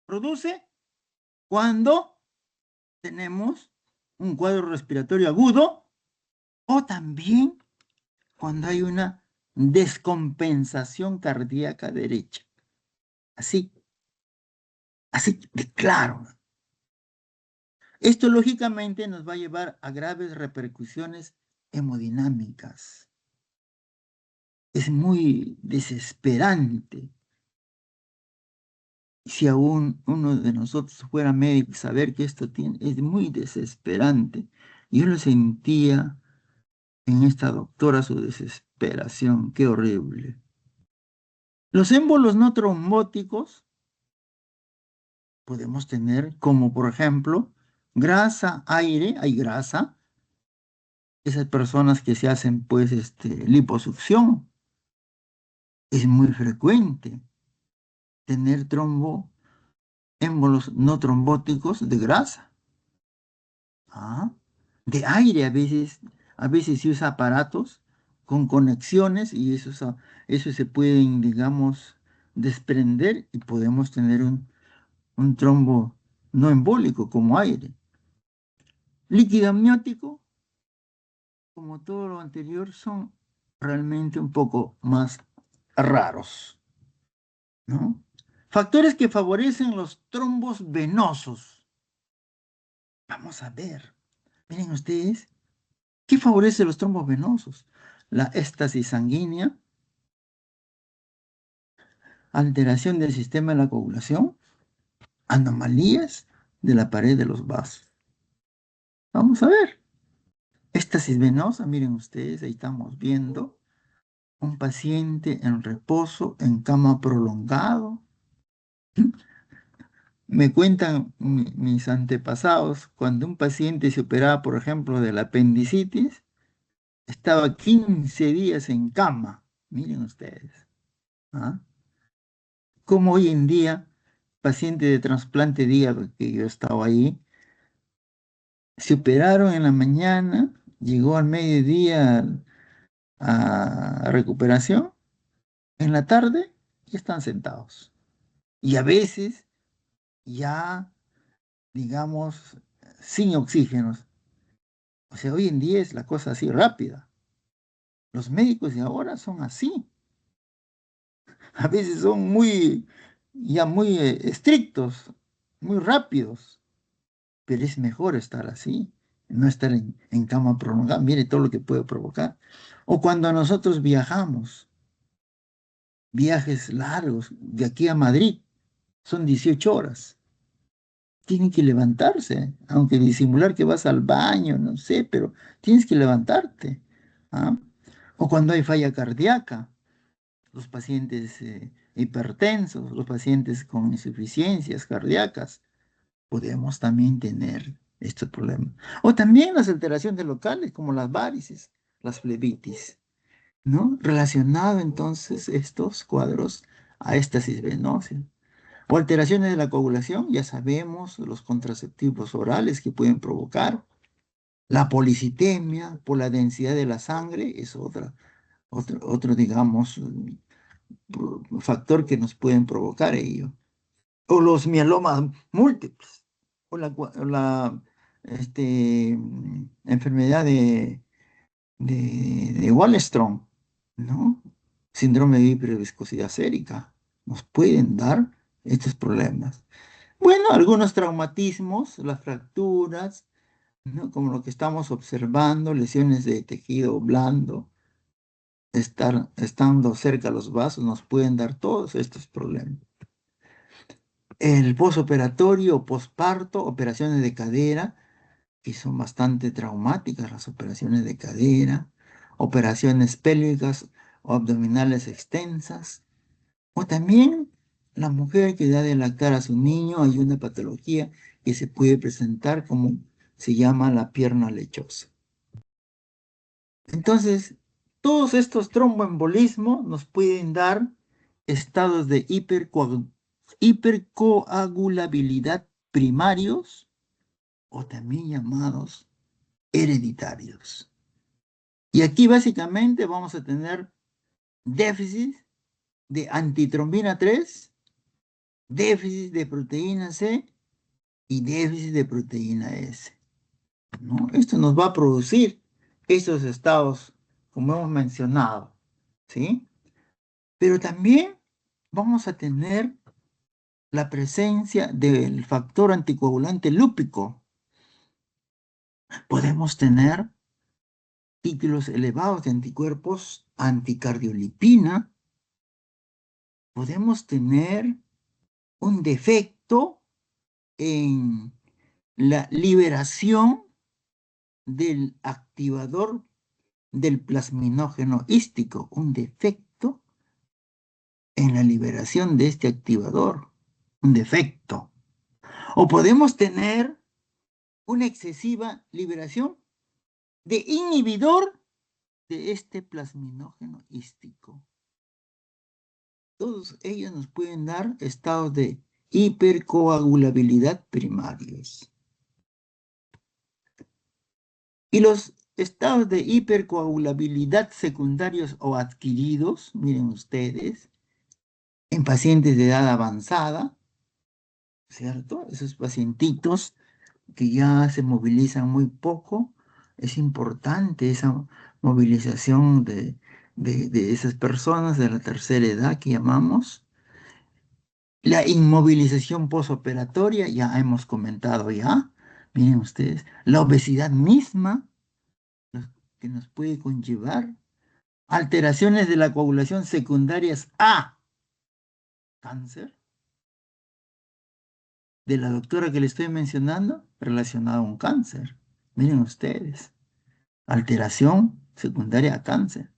Produce cuando tenemos un cuadro respiratorio agudo o también cuando hay una descompensación cardíaca derecha. Así, así de claro. Esto lógicamente nos va a llevar a graves repercusiones hemodinámicas. Es muy desesperante Si aún uno de nosotros fuera médico, saber que esto tiene, es muy desesperante. Yo lo sentía en esta doctora su desesperación, qué horrible. Los émbolos no trombóticos podemos tener como, por ejemplo, grasa, aire, hay grasa, esas personas que se hacen, pues, liposucción, es muy frecuente tener émbolos no trombóticos de grasa. ¿Ah? De aire a veces se usa aparatos con conexiones y eso se pueden, digamos, desprender y podemos tener un trombo no embólico como aire. Líquido amniótico, como todo lo anterior, son realmente un poco más raros, ¿no? Factores que favorecen los trombos venosos. Vamos a ver. Miren ustedes, ¿qué favorece los trombos venosos? La éstasis sanguínea, alteración del sistema de la coagulación, anomalías de la pared de los vasos. Vamos a ver. Éstasis venosa, miren ustedes, ahí estamos viendo un paciente en reposo, en cama prolongado. Me cuentan mis antepasados, cuando un paciente se operaba, por ejemplo, de la apendicitis, estaba 15 días en cama. Miren ustedes. ¿Ah? Como hoy en día, paciente de trasplante de hígado, que yo estaba ahí, se operaron en la mañana, llegó al mediodía a recuperación, en la tarde ya están sentados. Y a veces ya, digamos, sin oxígenos. O sea, hoy en día es la cosa así rápida. Los médicos de ahora son así. A veces son ya muy estrictos, muy rápidos. Pero es mejor estar así, no estar en cama prolongada. Mire todo lo que puede provocar. O cuando nosotros viajamos, viajes largos, de aquí a Madrid, son 18 horas. Tienen que levantarse, aunque disimular que vas al baño, no sé, pero tienes que levantarte. ¿Ah? O cuando hay falla cardíaca, los pacientes hipertensos, los pacientes con insuficiencias cardíacas, podemos también tener estos problemas. O también las alteraciones locales, como las varices, las flebitis, ¿no? Relacionado entonces estos cuadros a éstasis venosa. O alteraciones de la coagulación, ya sabemos, los contraceptivos orales que pueden provocar. La policitemia por la densidad de la sangre es otro, digamos, factor que nos pueden provocar ello. O los mielomas múltiples, o la enfermedad de Wallenstrom, ¿no? Síndrome de hiperviscosidad sérica, nos pueden dar estos problemas. Bueno, algunos traumatismos, las fracturas, ¿no? Como lo que estamos observando, lesiones de tejido blando, estando cerca a los vasos, nos pueden dar todos estos problemas. El posoperatorio o posparto, operaciones de cadera, que son bastante traumáticas las operaciones de cadera, operaciones pélvicas o abdominales extensas, o también la mujer que da de lactar a su niño, hay una patología que se puede presentar como se llama la pierna lechosa. Entonces, todos estos tromboembolismos nos pueden dar estados de hipercoagulabilidad primarios o también llamados hereditarios. Y aquí básicamente vamos a tener déficit de antitrombina 3, déficit de proteína C y déficit de proteína S, ¿no? Esto nos va a producir estos estados, como hemos mencionado, ¿sí? Pero también vamos a tener la presencia del factor anticoagulante lúpico. Podemos tener títulos elevados de anticuerpos anticardiolipina. Podemos tener un defecto en la liberación del activador del plasminógeno hístico, un defecto en la liberación de este activador, un defecto. O podemos tener una excesiva liberación de inhibidor de este plasminógeno hístico. Todos ellos nos pueden dar estados de hipercoagulabilidad primarios. Y los estados de hipercoagulabilidad secundarios o adquiridos, miren ustedes, en pacientes de edad avanzada, ¿cierto? Esos pacientitos que ya se movilizan muy poco, es importante esa movilización de esas personas de la tercera edad que llamamos. La inmovilización posoperatoria, ya hemos comentado ya, miren ustedes, la obesidad misma que nos puede conllevar alteraciones de la coagulación secundarias a cáncer, de la doctora que le estoy mencionando, relacionada a un cáncer. Miren ustedes, alteración secundaria a cáncer.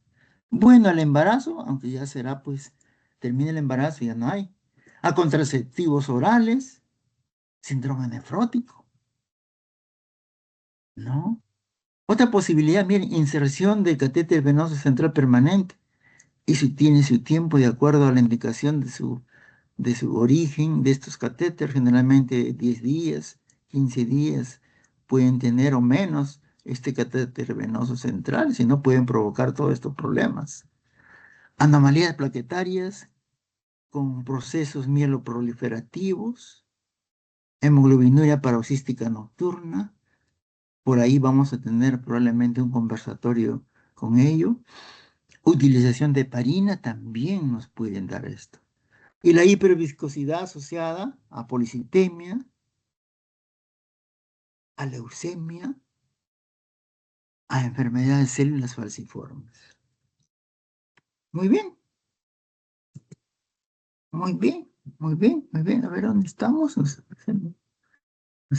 Bueno, al embarazo, aunque ya será, pues, termina el embarazo y ya no hay. A contraceptivos orales, síndrome nefrótico, ¿no? Otra posibilidad, miren, inserción del catéter venoso central permanente. Y si tiene su tiempo de acuerdo a la indicación de su origen de estos catéteres, generalmente 10 días, 15 días, pueden tener o menos este catéter venoso central, si no pueden provocar todos estos problemas. Anomalías plaquetarias con procesos mieloproliferativos, hemoglobinuria paroxística nocturna, por ahí vamos a tener probablemente un conversatorio con ello. Utilización de heparina también nos pueden dar esto. Y la hiperviscosidad asociada a policitemia, a leucemia, a enfermedades de células falciformes. Muy bien, muy bien, muy bien, muy bien. A ver, ¿dónde estamos? Nos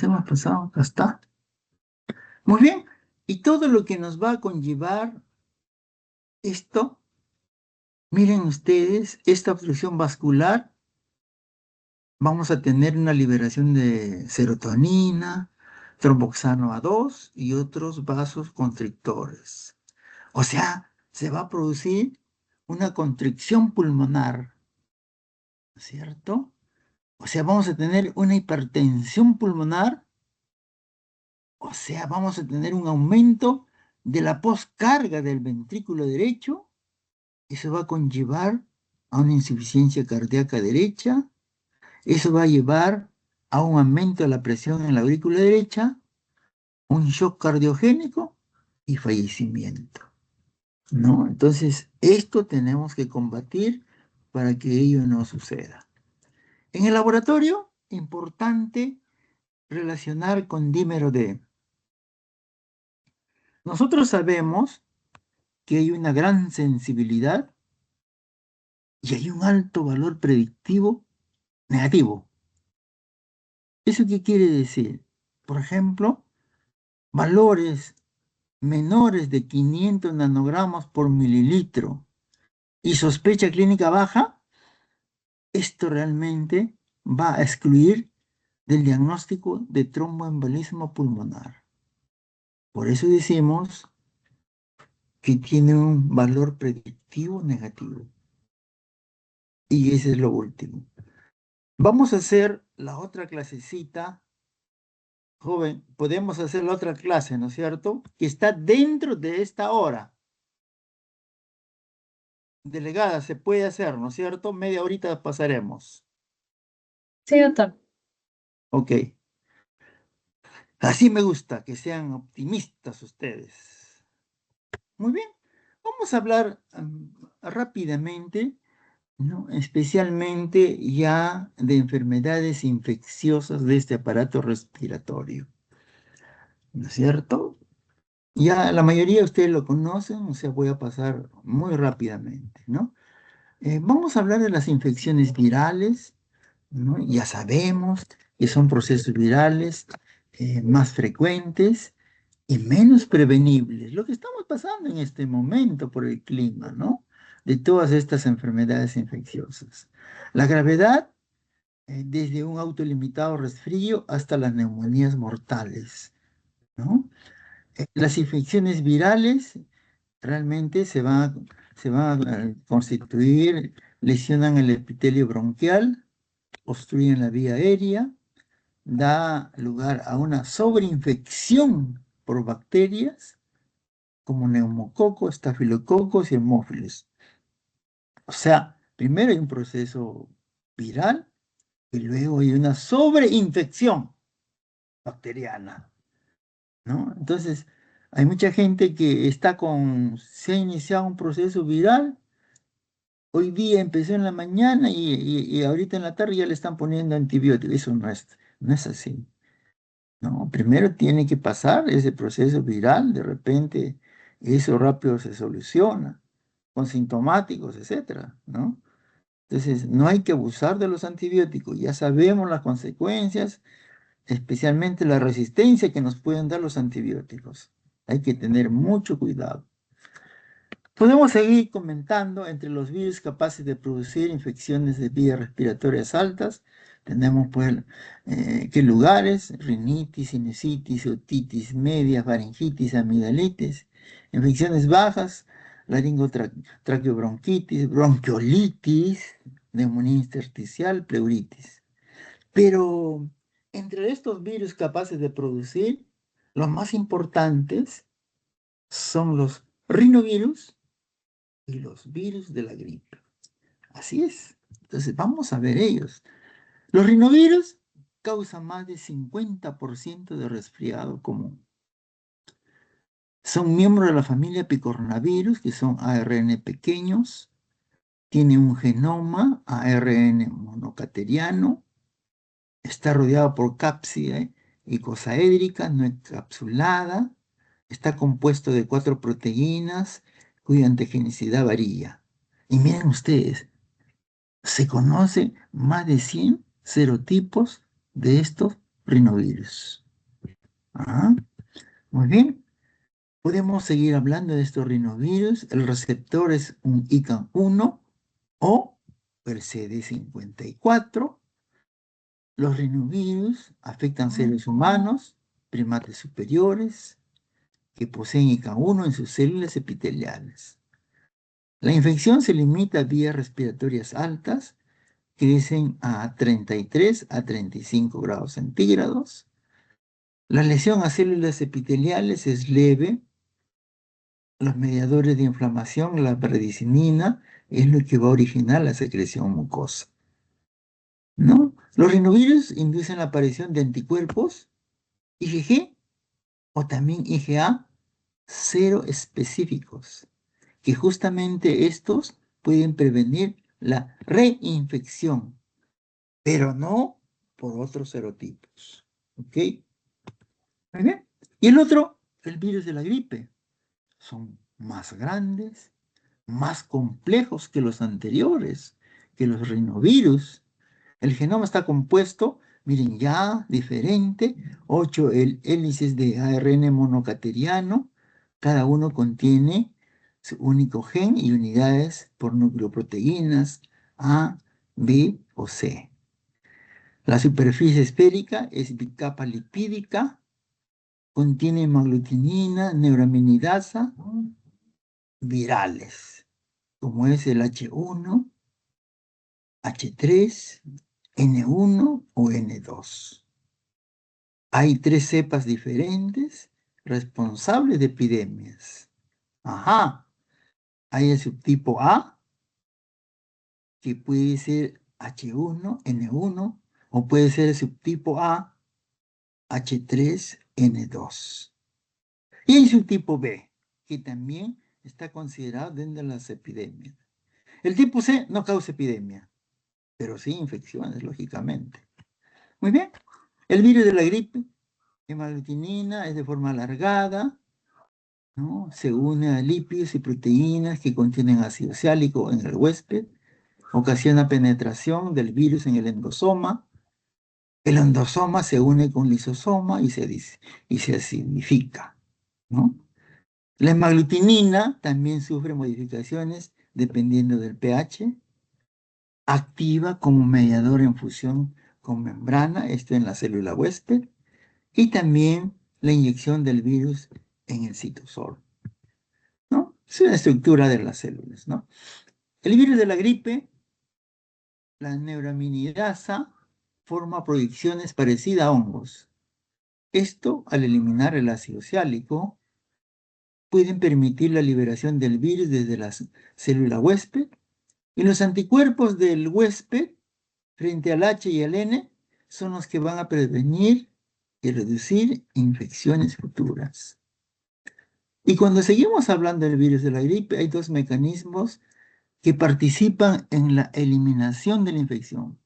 hemos pasado, acá está. Muy bien. Y todo lo que nos va a conllevar esto, miren ustedes, esta obstrucción vascular, vamos a tener una liberación de serotonina, tromboxano A2 y otros vasos constrictores. O sea, se va a producir una constricción pulmonar, ¿cierto? O sea, vamos a tener una hipertensión pulmonar, o sea, vamos a tener un aumento de la poscarga del ventrículo derecho. Eso va a conllevar a una insuficiencia cardíaca derecha. Eso va a llevar a un aumento de la presión en la aurícula derecha, un shock cardiogénico y fallecimiento, ¿no? Entonces, esto tenemos que combatir para que ello no suceda. En el laboratorio, importante relacionar con dímero D. Nosotros sabemos que hay una gran sensibilidad y hay un alto valor predictivo negativo. ¿Eso qué quiere decir? Por ejemplo, valores menores de 500 nanogramos por mililitro y sospecha clínica baja, esto realmente va a excluir del diagnóstico de tromboembolismo pulmonar. Por eso decimos que tiene un valor predictivo negativo. Y ese es lo último. Vamos a hacer la otra clasecita. Joven, podemos hacer la otra clase, ¿no es cierto? Que está dentro de esta hora. Delegada, se puede hacer, ¿no es cierto? Media horita pasaremos. Sí, doctor. Ok. Así me gusta, que sean optimistas ustedes. Muy bien. Vamos a hablar rápidamente, ¿no? Especialmente ya de enfermedades infecciosas de este aparato respiratorio, ¿no es cierto? Ya la mayoría de ustedes lo conocen, o sea, voy a pasar muy rápidamente, ¿no? Vamos a hablar de las infecciones virales, ¿no? Ya sabemos que son procesos virales más frecuentes y menos prevenibles. Lo que estamos pasando en este momento por el clima, ¿no? De todas estas enfermedades infecciosas. La gravedad, desde un autolimitado resfrío hasta las neumonías mortales, ¿no? Las infecciones virales realmente se van a constituir, lesionan el epitelio bronquial, obstruyen la vía aérea, da lugar a una sobreinfección por bacterias como neumococo, estafilococos y hemófilos. O sea, primero hay un proceso viral y luego hay una sobreinfección bacteriana, ¿no? Entonces, hay mucha gente que se ha iniciado un proceso viral. Hoy día empezó en la mañana y ahorita en la tarde ya le están poniendo antibióticos. Eso no es así, ¿no? Primero tiene que pasar ese proceso viral, de repente eso rápido se soluciona, con sintomáticos, etcétera, ¿no? Entonces, no hay que abusar de los antibióticos. Ya sabemos las consecuencias, especialmente la resistencia que nos pueden dar los antibióticos. Hay que tener mucho cuidado. Podemos seguir comentando entre los virus capaces de producir infecciones de vías respiratorias altas. Tenemos pues qué lugares: rinitis, sinusitis, otitis media, faringitis, amigdalitis, infecciones bajas, laringotraqueobronquitis, bronquiolitis, neumonía intersticial, pleuritis. Pero entre estos virus capaces de producir, los más importantes son los rinovirus y los virus de la gripe. Así es. Entonces vamos a ver ellos. Los rinovirus causan más de 50% de resfriado común. Son miembros de la familia picornavirus, que son ARN pequeños. Tiene un genoma ARN monocateriano. Está rodeado por cápside icosaédrica no encapsulada. Está compuesto de 4 proteínas cuya antigenicidad varía. Y miren ustedes, se conocen más de 100 serotipos de estos rinovirus. Ah, muy bien. Podemos seguir hablando de estos rinovirus. El receptor es un ICAN1 o el CD54. Los rinovirus afectan seres humanos, primates superiores, que poseen ICAN1 en sus células epiteliales. La infección se limita a vías respiratorias altas, crecen a 33 a 35 grados centígrados. La lesión a células epiteliales es leve. Los mediadores de inflamación, la bradicinina, es lo que va a originar la secreción mucosa, ¿no? Los rinovirus inducen la aparición de anticuerpos IgG o también IgA cero específicos, que justamente estos pueden prevenir la reinfección, pero no por otros serotipos. ¿Ok? Muy bien. Y el otro, el virus de la gripe. Son más grandes, más complejos que los anteriores, que los rinovirus. El genoma está compuesto, miren, ya diferente, 8 hélices de ARN monocateriano. Cada uno contiene su único gen y unidades por nucleoproteínas A, B o C. La superficie esférica es bicapa lipídica, contiene hemaglutinina, neuraminidasa, virales, como es el H1, H3, N1 o N2. Hay 3 cepas diferentes responsables de epidemias. Ajá, hay el subtipo A, que puede ser H1, N1, o puede ser el subtipo A, H3, N2. Y el subtipo B, que también está considerado dentro de las epidemias. El tipo C no causa epidemia, pero sí infecciones, lógicamente. Muy bien. El virus de la gripe, hemaglutinina, es de forma alargada, ¿no? Se une a lípidos y proteínas que contienen ácido sálico en el huésped. ocasiona penetración del virus en el endosoma. El endosoma se une con lisosoma y se acidifica, ¿no? La hemaglutinina también sufre modificaciones dependiendo del pH. Activa como mediador en fusión con membrana, esto en la célula huésped, y también la inyección del virus en el citosol, ¿no? Es una estructura de las células, ¿no? El virus de la gripe, la neuraminidasa, forma proyecciones parecidas a hongos. Esto, al eliminar el ácido sálico, pueden permitir la liberación del virus desde la célula huésped, y los anticuerpos del huésped frente al H y al N son los que van a prevenir y reducir infecciones futuras. Y cuando seguimos hablando del virus de la gripe, hay dos mecanismos que participan en la eliminación de la infección.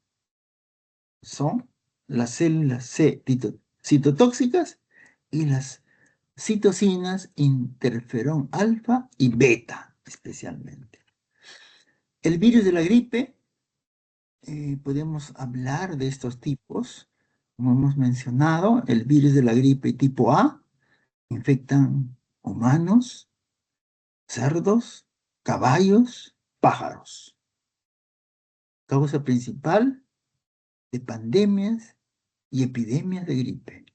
Son las células C citotóxicas y las citocinas interferón alfa y beta, especialmente. El virus de la gripe, podemos hablar de estos tipos, como hemos mencionado, el virus de la gripe tipo A infectan humanos, cerdos, caballos, pájaros. Causa principal de pandemias y epidemias de gripe.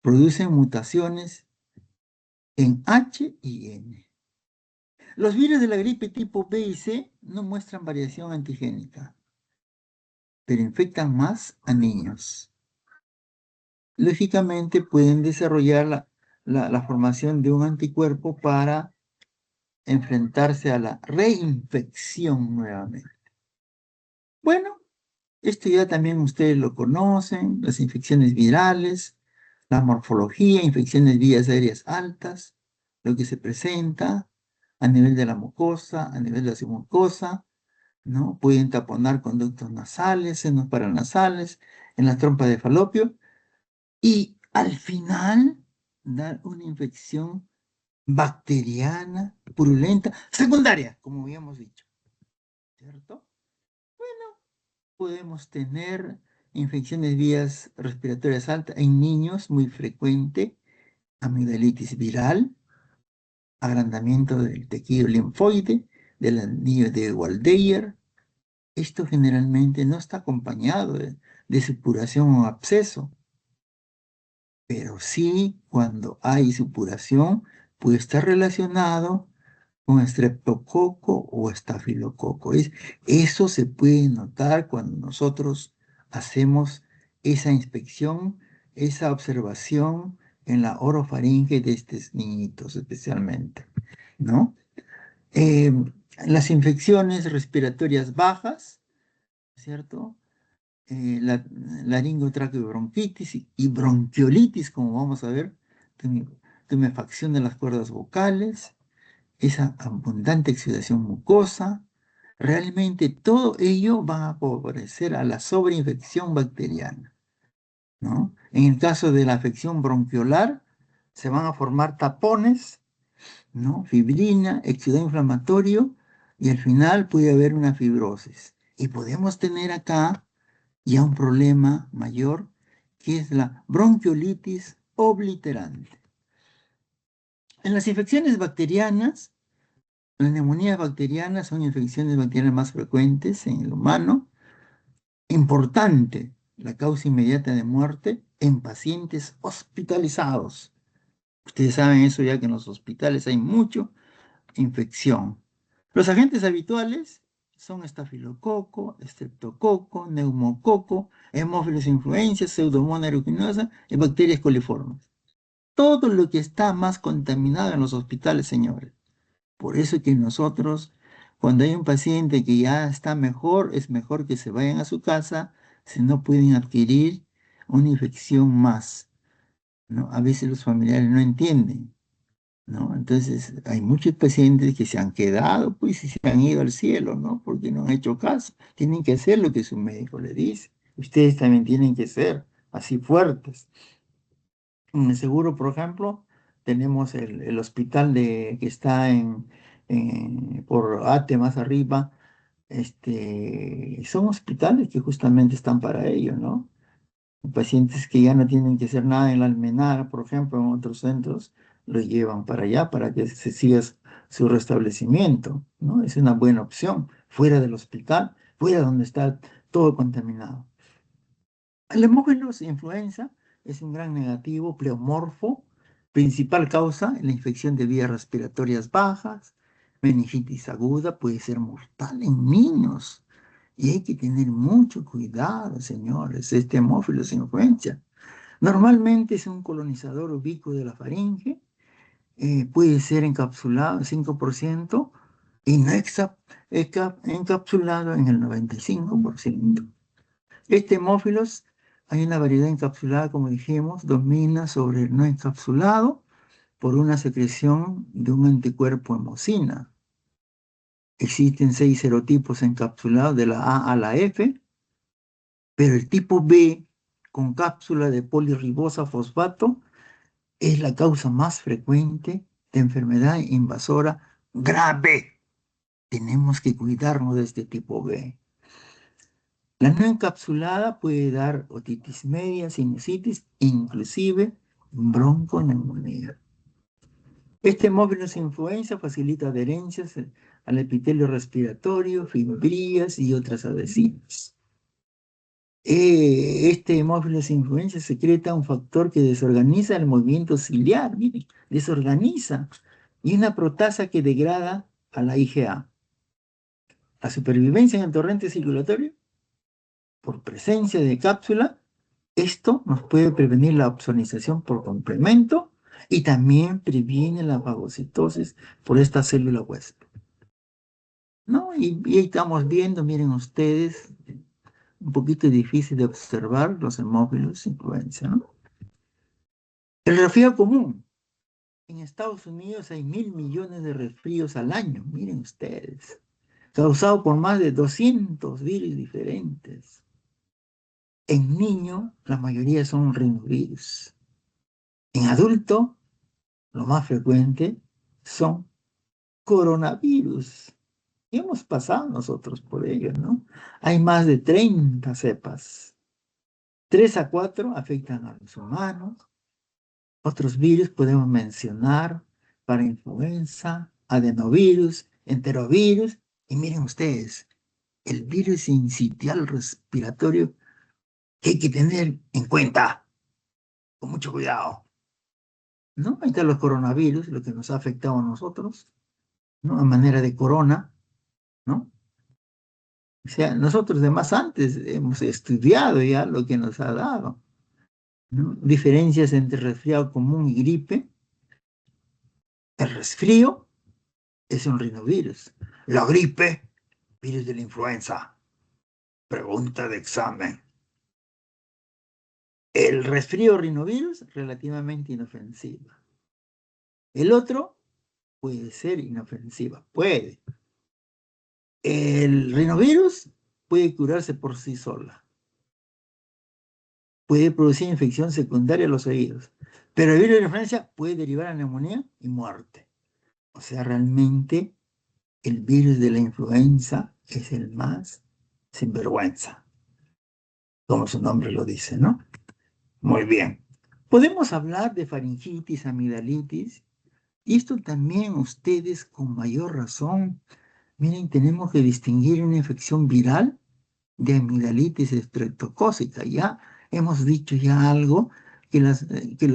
Producen mutaciones en H y N. Los virus de la gripe tipo B y C no muestran variación antigénica, pero infectan más a niños. Lógicamente pueden desarrollar la formación de un anticuerpo para enfrentarse a la reinfección nuevamente. Bueno, esto ya también ustedes lo conocen, las infecciones virales, la morfología, infecciones vías aéreas altas, lo que se presenta a nivel de la mucosa, a nivel de la submucosa, ¿no? Pueden taponar conductos nasales, senos paranasales, en la trompa de falopio, y al final dar una infección bacteriana, purulenta, secundaria, como habíamos dicho, ¿cierto? Bueno, podemos tener infecciones vías respiratorias altas en niños, muy frecuente, amigdalitis viral, agrandamiento del tejido linfoide, del anillo de Waldeyer. Esto generalmente no está acompañado de supuración o absceso, pero sí cuando hay supuración puede estar relacionado con estreptococo o estafilococo. Eso se puede notar cuando nosotros hacemos esa inspección, esa observación en la orofaringe de estos niñitos especialmente, ¿no? Eh, las infecciones respiratorias bajas, ¿cierto? La laringotraqueobronquitis y bronquiolitis, como vamos a ver, tumefacción de las cuerdas vocales, esa abundante exudación mucosa, realmente todo ello va a favorecer a la sobreinfección bacteriana, ¿no? En el caso de la afección bronquiolar, se van a formar tapones, ¿no? Fibrina, exudado inflamatorio, y al final puede haber una fibrosis. Y podemos tener acá ya un problema mayor, que es la bronquiolitis obliterante. En las infecciones bacterianas, las neumonías bacterianas son infecciones bacterianas más frecuentes en el humano. Importante, la causa inmediata de muerte en pacientes hospitalizados. Ustedes saben eso ya que en los hospitales hay mucha infección. Los agentes habituales son estafilococo, estreptococo, neumococo, hemófilos influenza, pseudomonas aeruginosa y bacterias coliformes. Todo lo que está más contaminado en los hospitales, señores. Por eso que nosotros, cuando hay un paciente que ya está mejor, es mejor que se vayan a su casa, si no pueden adquirir una infección más, ¿no? A veces los familiares no entienden, ¿no? Entonces, hay muchos pacientes que se han quedado, pues, y se han ido al cielo, ¿no? Porque no han hecho caso. Tienen que hacer lo que su médico le dice. Ustedes también tienen que ser así fuertes. En el seguro, por ejemplo, tenemos el hospital que está por ATE más arriba, son hospitales que justamente están para ello, ¿no? Pacientes que ya no tienen que hacer nada en la Almenara, por ejemplo, en otros centros, los llevan para allá para que se siga su restablecimiento, ¿no? Es una buena opción, fuera del hospital, fuera donde está todo contaminado. El hemófilos influenza es un gran negativo pleomorfo, principal causa la infección de vías respiratorias bajas, meningitis aguda, puede ser mortal en niños. Y hay que tener mucho cuidado, señores, este hemófilos influenza. Normalmente es un colonizador ubicuo de la faringe, puede ser encapsulado 5% y no encapsulado en el 95%. Este hemófilos, hay una variedad encapsulada, como dijimos, domina sobre el no encapsulado por una secreción de un anticuerpo hemocina. Existen 6 serotipos encapsulados de la A a la F, pero el tipo B, con cápsula de polirribosa fosfato, es la causa más frecuente de enfermedad invasora grave. Tenemos que cuidarnos de este tipo B. La no encapsulada puede dar otitis media, sinusitis, inclusive bronconeumonía. Este hemófilos influenza facilita adherencias al epitelio respiratorio, fibrillas y otras adhesivas. Este hemófilos influenza secreta un factor que desorganiza el movimiento ciliar, miren, desorganiza, y una protasa que degrada a la IgA. La supervivencia en el torrente circulatorio por presencia de cápsula. Esto nos puede prevenir la opsonización por complemento y también previene la fagocitosis por esta célula huésped, ¿no? Y ahí estamos viendo, miren ustedes, un poquito difícil de observar los hemófilos influenza, ¿no? El resfriado común. En Estados Unidos hay 1.000 millones de resfríos al año, miren ustedes, causado por más de 200 virus diferentes. En niños, la mayoría son rinovirus. En adulto, lo más frecuente son coronavirus. Y hemos pasado nosotros por ellos, ¿no? Hay más de 30 cepas. 3 a 4 afectan a los humanos. Otros virus podemos mencionar para influenza, adenovirus, enterovirus. Y miren ustedes, el virus sincitial respiratorio que hay que tener en cuenta, con mucho cuidado, ¿no? Ahí están los coronavirus, lo que nos ha afectado a nosotros, ¿no? A manera de corona, ¿no? O sea, nosotros de más antes hemos estudiado ya lo que nos ha dado, ¿no? Diferencias entre resfriado común y gripe. El resfrío es un rinovirus. La gripe, virus de la influenza. Pregunta de examen. El resfrío rinovirus, relativamente inofensiva. El otro puede ser inofensiva, puede. El rinovirus puede curarse por sí sola. Puede producir infección secundaria a los oídos. Pero el virus de la influenza puede derivar a neumonía y muerte. O sea, realmente el virus de la influenza es el más sinvergüenza, como su nombre lo dice, ¿no? Muy bien. Podemos hablar de faringitis, amigdalitis, y esto también ustedes con mayor razón, miren, tenemos que distinguir una infección viral de amigdalitis estreptocócica. Ya hemos dicho ya algo, que los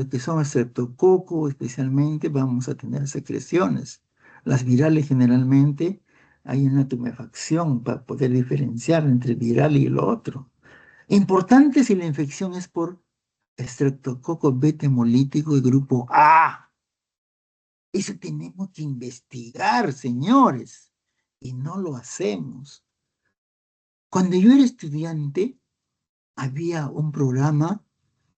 que son estreptococo especialmente vamos a tener secreciones. Las virales generalmente hay una tumefacción para poder diferenciar entre viral y lo otro. Importante si la infección es por estreptococo beta hemolítico de grupo A. Eso tenemos que investigar, señores, y no lo hacemos. Cuando yo era estudiante, había un programa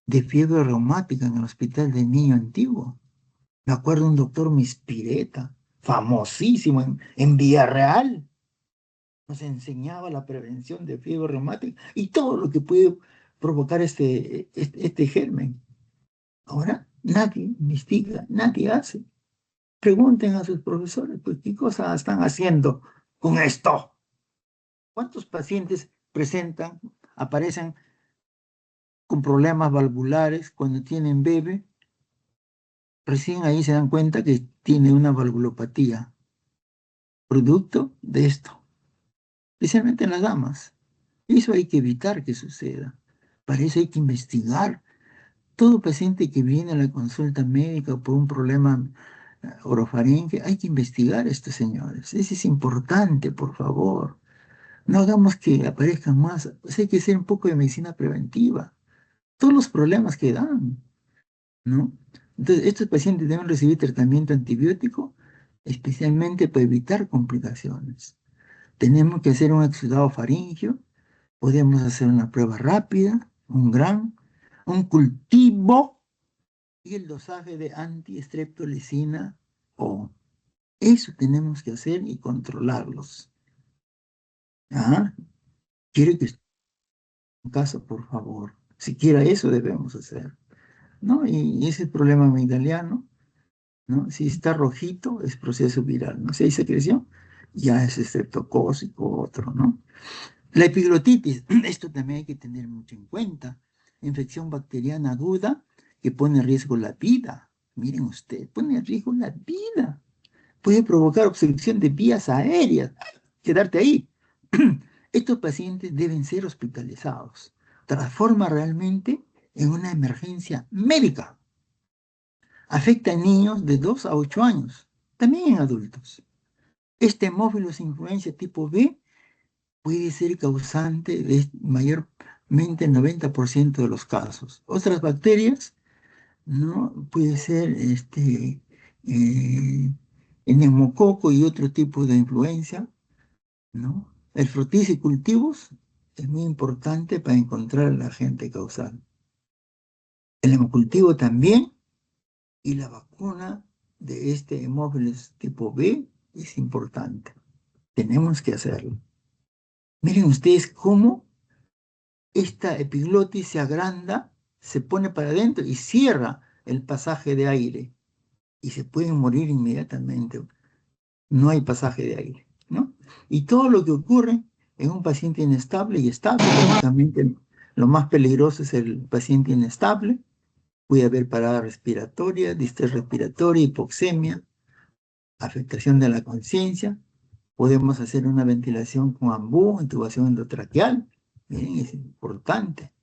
de fiebre reumática en el Hospital del Niño Antiguo. Me acuerdo un doctor Mispireta, famosísimo en Villarreal. Nos enseñaba la prevención de fiebre reumática y todo lo que puede provocar este germen. Ahora nadie investiga, nadie hace. Pregunten a sus profesores, pues, ¿qué cosas están haciendo con esto? ¿Cuántos pacientes aparecen con problemas valvulares cuando tienen bebé? Recién ahí se dan cuenta que tiene una valvulopatía, producto de esto, especialmente en las damas. Eso hay que evitar que suceda. Para eso hay que investigar. Todo paciente que viene a la consulta médica por un problema orofaringe, hay que investigar a estos señores. Eso es importante, por favor. No hagamos que aparezcan más. Pues hay que hacer un poco de medicina preventiva. Todos los problemas que dan, ¿no? Entonces, estos pacientes deben recibir tratamiento antibiótico, especialmente para evitar complicaciones. Tenemos que hacer un exudado faríngeo, podemos hacer una prueba rápida, un cultivo y el dosaje de antiestreptolicina O. Eso tenemos que hacer y controlarlos. ¿Ah? Quiero que esté en casa, por favor. Siquiera eso debemos hacer, ¿no? Y ese problema amigdaliano, ¿no? Si está rojito, es proceso viral, ¿no? Si hay secreción, ya es estreptocócico otro, ¿no? La epiglotitis, esto también hay que tener mucho en cuenta. Infección bacteriana aguda que pone en riesgo la vida. Miren usted, pone en riesgo la vida. Puede provocar obstrucción de vías aéreas. Quedarte ahí. Estos pacientes deben ser hospitalizados. Transforma realmente en una emergencia médica. Afecta a niños de 2 a 8 años, también en adultos. Este hemófilos influencia tipo B puede ser causante de mayormente el 90% de los casos. Otras bacterias, ¿no? Puede ser el neumococo y otro tipo de influencia, ¿no? El frutis y cultivos es muy importante para encontrar el agente causal. El hemocultivo también y la vacuna de este hemófilos tipo B es importante. Tenemos que hacerlo. Miren ustedes cómo esta epiglotis se agranda, se pone para adentro y cierra el pasaje de aire y se pueden morir inmediatamente. No hay pasaje de aire, ¿no? Y todo lo que ocurre en un paciente inestable y estable, lógicamente lo más peligroso es el paciente inestable, puede haber parada respiratoria, distrés respiratoria, hipoxemia, afectación de la conciencia, podemos hacer una ventilación con ambú, intubación endotraqueal, miren, es importante,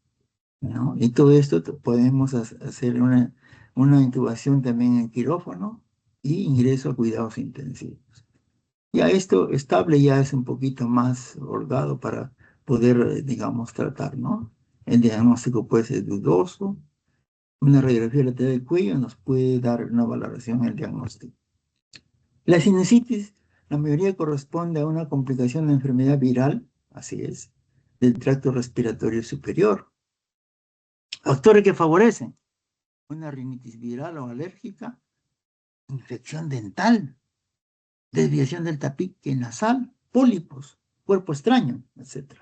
¿no? Y todo esto podemos hacer una intubación también en quirófano y ingreso a cuidados intensivos. Ya esto estable ya es un poquito más holgado para poder, digamos, tratar, ¿no? El diagnóstico puede ser dudoso. Una radiografía lateral del cuello nos puede dar una valoración del diagnóstico. La sinusitis, la mayoría corresponde a una complicación de enfermedad viral, así es, del tracto respiratorio superior. Factores que favorecen una rinitis viral o alérgica, infección dental, desviación del tapique nasal, pólipos, cuerpo extraño, etc.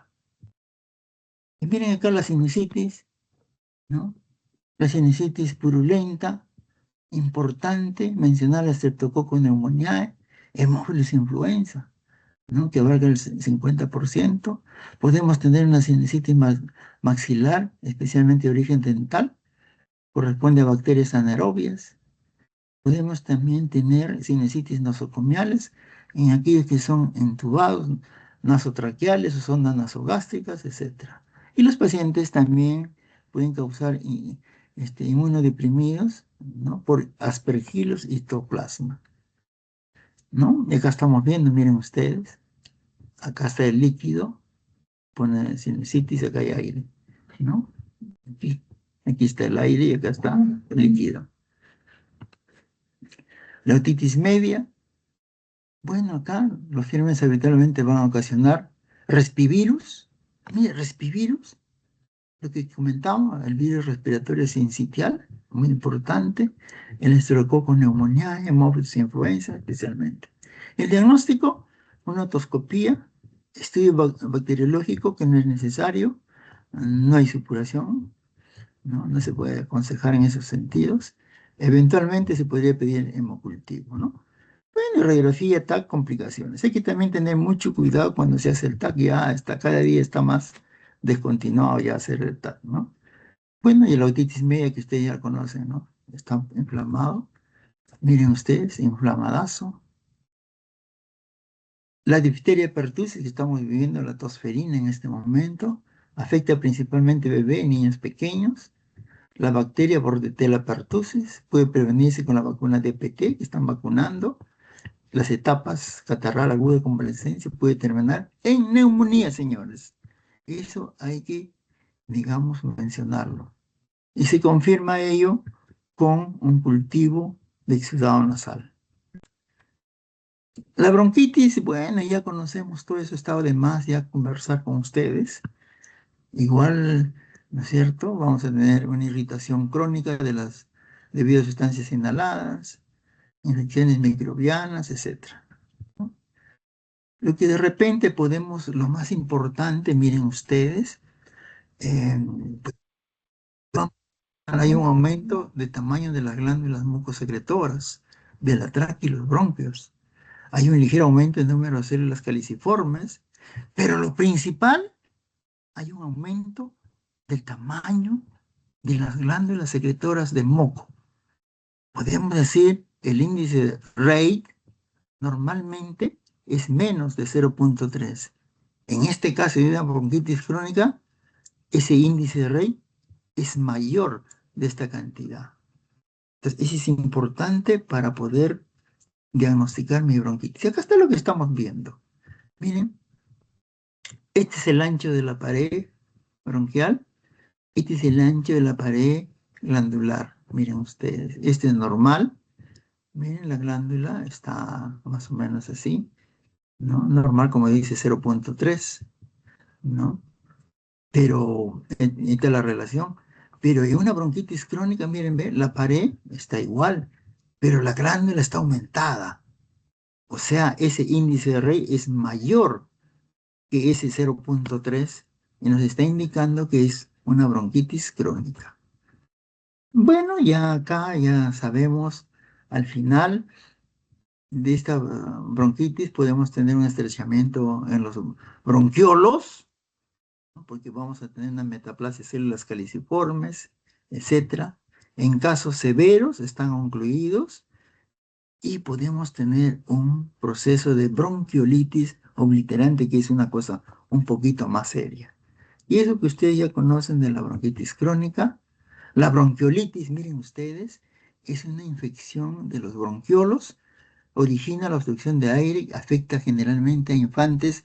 Y miren acá la sinusitis, ¿no? La sinusitis purulenta, importante mencionar la Streptococcus pneumoniae, hemófilos influenza, ¿no? Que abarca el 50%. Podemos tener una sinusitis maxilar, especialmente de origen dental, corresponde a bacterias anaerobias. Podemos también tener sinusitis nosocomiales en aquellos que son entubados, nasotraqueales o sondas nasogástricas, etc. Y los pacientes también pueden causar inmunodeprimidos, ¿no? Por aspergilos y histoplasma, ¿no? Y acá estamos viendo, miren ustedes, acá está el líquido, pone sinusitis, acá hay aire, ¿no? Aquí, aquí está el aire y acá está el líquido. La otitis media. Bueno, acá los gérmenes habitualmente van a ocasionar respivirus. Mire, respivirus, lo que comentamos, el virus respiratorio sincitial, muy importante, el estreptococcus pneumoniae, hemófilos influenza, especialmente. El diagnóstico, una otoscopía, estudio bacteriológico que no es necesario, no hay supuración, ¿no? No se puede aconsejar en esos sentidos. Eventualmente se podría pedir hemocultivo, ¿no? Bueno, radiografía, TAC, complicaciones. Hay que también tener mucho cuidado cuando se hace el TAC, ya está, cada día está más descontinuado ya hacer el TAC, ¿no? Bueno, y la otitis media que ustedes ya conocen, ¿no? Está inflamado. Miren ustedes, inflamadazo. La difteria pertussis que estamos viviendo, la tosferina en este momento, afecta principalmente bebés y niños pequeños. La bacteria Bordetella pertussis puede prevenirse con la vacuna DPT que están vacunando. Las etapas catarral aguda de convalescencia puede terminar en neumonía, señores. Eso hay que, digamos, mencionarlo. Y se confirma ello con un cultivo de exudado nasal. La bronquitis, bueno, ya conocemos todo eso, estaba de más ya conversar con ustedes. Igual, ¿no es cierto? Vamos a tener una irritación crónica debido a sustancias inhaladas, infecciones microbianas, etcétera, ¿no? Lo que de repente podemos, lo más importante, miren ustedes, eh, pues, hay un aumento de tamaño de las glándulas mucosecretoras, de la tráquea y los bronquios. Hay un ligero aumento en número de células caliciformes, pero lo principal, hay un aumento del tamaño de las glándulas secretoras de moco. Podemos decir, el índice de RAID normalmente es menos de 0,3. En este caso de una bronquitis crónica, ese índice de RAID es mayor de esta cantidad. Entonces, eso es importante para poder diagnosticar mi bronquitis. Y acá está lo que estamos viendo. Miren, este es el ancho de la pared bronquial. Este es el ancho de la pared glandular. Miren ustedes, este es normal. Miren, la glándula está más o menos así, ¿no? Normal, como dice, 0,3, ¿no? Pero, esta es la relación. Pero en una bronquitis crónica, miren, ve, la pared está igual, pero la glándula está aumentada. O sea, ese índice de Rey es mayor que ese 0,3 y nos está indicando que es una bronquitis crónica. Bueno, ya acá ya sabemos, al final de esta bronquitis podemos tener un estrechamiento en los bronquiolos, ¿no? Porque vamos a tener una metaplasia de células caliciformes, etcétera. En casos severos están concluidos y podemos tener un proceso de bronquiolitis obliterante, que es una cosa un poquito más seria. Y eso que ustedes ya conocen de la bronquitis crónica, la bronquiolitis, miren ustedes, es una infección de los bronquiolos, origina la obstrucción de aire, afecta generalmente a infantes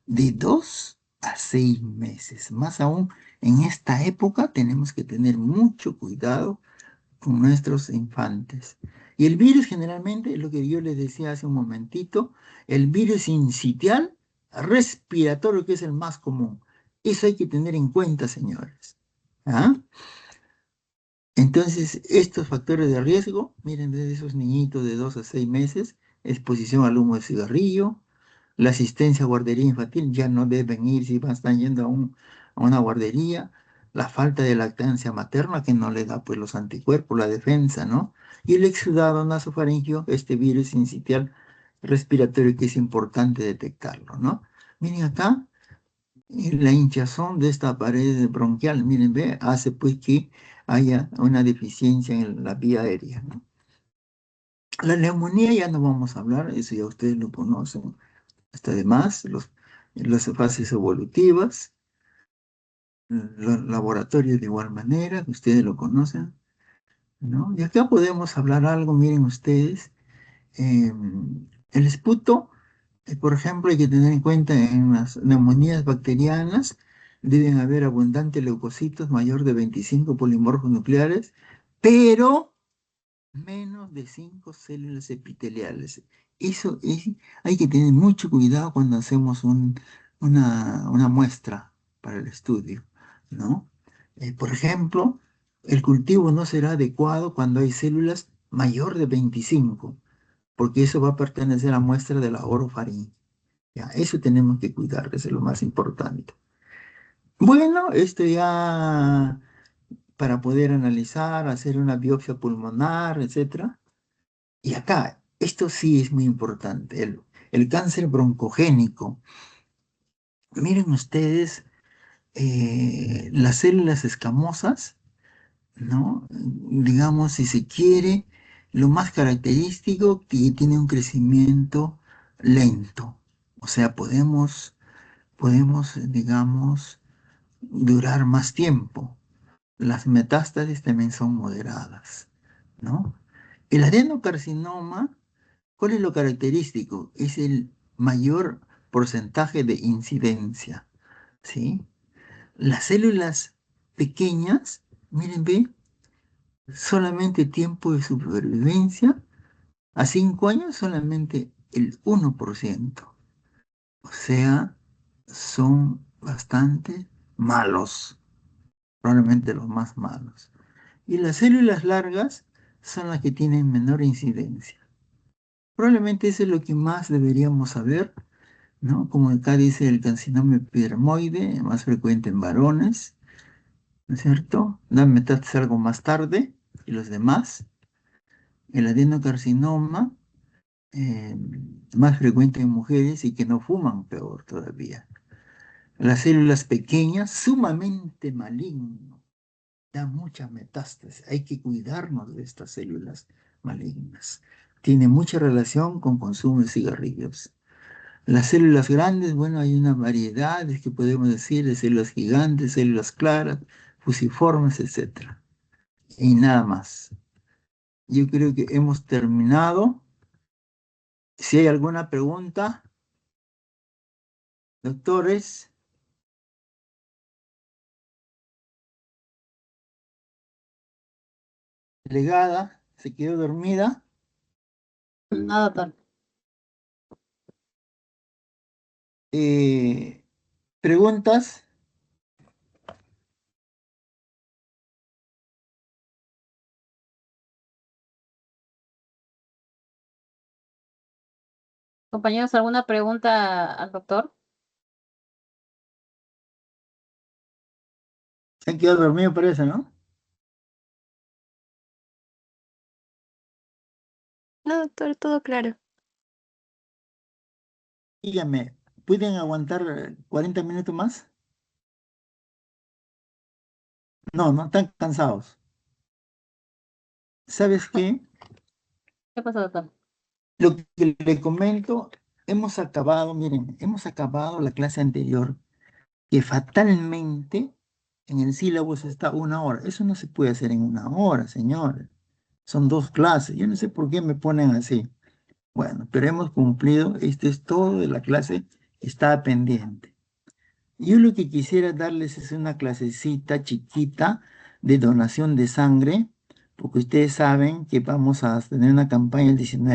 de 2 a 6 meses. Más aún, en esta época tenemos que tener mucho cuidado con nuestros infantes. Y el virus generalmente, es lo que yo les decía hace un momentito, el virus sincitial respiratorio, que es el más común. Eso hay que tener en cuenta, señores. ¿Ah? Entonces, estos factores de riesgo, miren, desde esos niñitos de 2 a 6 meses, exposición al humo de cigarrillo, la asistencia a guardería infantil, ya no deben ir si están yendo a una guardería, la falta de lactancia materna que no le da pues los anticuerpos, la defensa, ¿no? Y el exudado nasofaringio, este virus sincitial respiratorio que es importante detectarlo, ¿no? Miren acá, la hinchazón de esta pared bronquial, miren, ve, hace pues que haya una deficiencia en la vía aérea, ¿no? La neumonía ya no vamos a hablar, eso ya ustedes lo conocen. Hasta además, las fases evolutivas, los laboratorios de igual manera, ustedes lo conocen, ¿no? Y acá podemos hablar algo, miren ustedes, eh, el esputo, por ejemplo, hay que tener en cuenta en las neumonías bacterianas, deben haber abundantes leucocitos mayor de 25 polimorfos nucleares, pero menos de 5 células epiteliales. Eso es, hay que tener mucho cuidado cuando hacemos una muestra para el estudio, ¿no? Por ejemplo, el cultivo no será adecuado cuando hay células mayor de 25, porque eso va a pertenecer a muestra de la orofaringe. Ya, eso tenemos que cuidar, eso es lo más importante. Bueno, esto ya para poder analizar, hacer una biopsia pulmonar, etcétera. Y acá, Esto sí es muy importante, el cáncer broncogénico. Miren ustedes las células escamosas, ¿no? Digamos, si se quiere, lo más característico que tiene un crecimiento lento. O sea, podemos, digamos, durar más tiempo. Las metástasis también son moderadas, ¿no? El adenocarcinoma, ¿cuál es lo característico? Es el mayor porcentaje de incidencia, ¿sí? Las células pequeñas, miren, ve, solamente tiempo de supervivencia, a 5 años solamente el 1%. O sea, son bastante malos, probablemente los más malos. Y las células largas son las que tienen menor incidencia. Probablemente eso es lo que más deberíamos saber, ¿no? Como acá dice el carcinoma epidermoide, más frecuente en varones, ¿no es cierto? Da metástasis algo más tarde y los demás. El adenocarcinoma, eh, más frecuente en mujeres y que no fuman, peor todavía. Las células pequeñas, sumamente maligno, da mucha metástasis. Hay que cuidarnos de estas células malignas. Tiene mucha relación con consumo de cigarrillos. Las células grandes, bueno, hay una variedad, es que podemos decir, de células gigantes, células claras, fusiformes, etcétera. Y nada más. Yo creo que hemos terminado. Si hay alguna pregunta, doctores, delegada, se quedó dormida. No, doctor. Eh, ¿Preguntas? Compañeros, ¿alguna pregunta al doctor? Se han quedado dormido, parece, ¿no? No, doctor, todo claro. Dígame, ¿pueden aguantar 40 minutos más? No, no están cansados. ¿Sabes qué? ¿Qué pasa, doctor? Lo que le comento, hemos acabado, miren, hemos acabado la clase anterior, que fatalmente en el sílabus está 1 hora. Eso no se puede hacer en 1 hora, señores. Son 2 clases. Yo no sé por qué me ponen así. Bueno, pero hemos cumplido. Esto es todo de la clase. Está pendiente. Yo lo que quisiera darles es una clasecita chiquita de donación de sangre, porque ustedes saben que vamos a tener una campaña el 19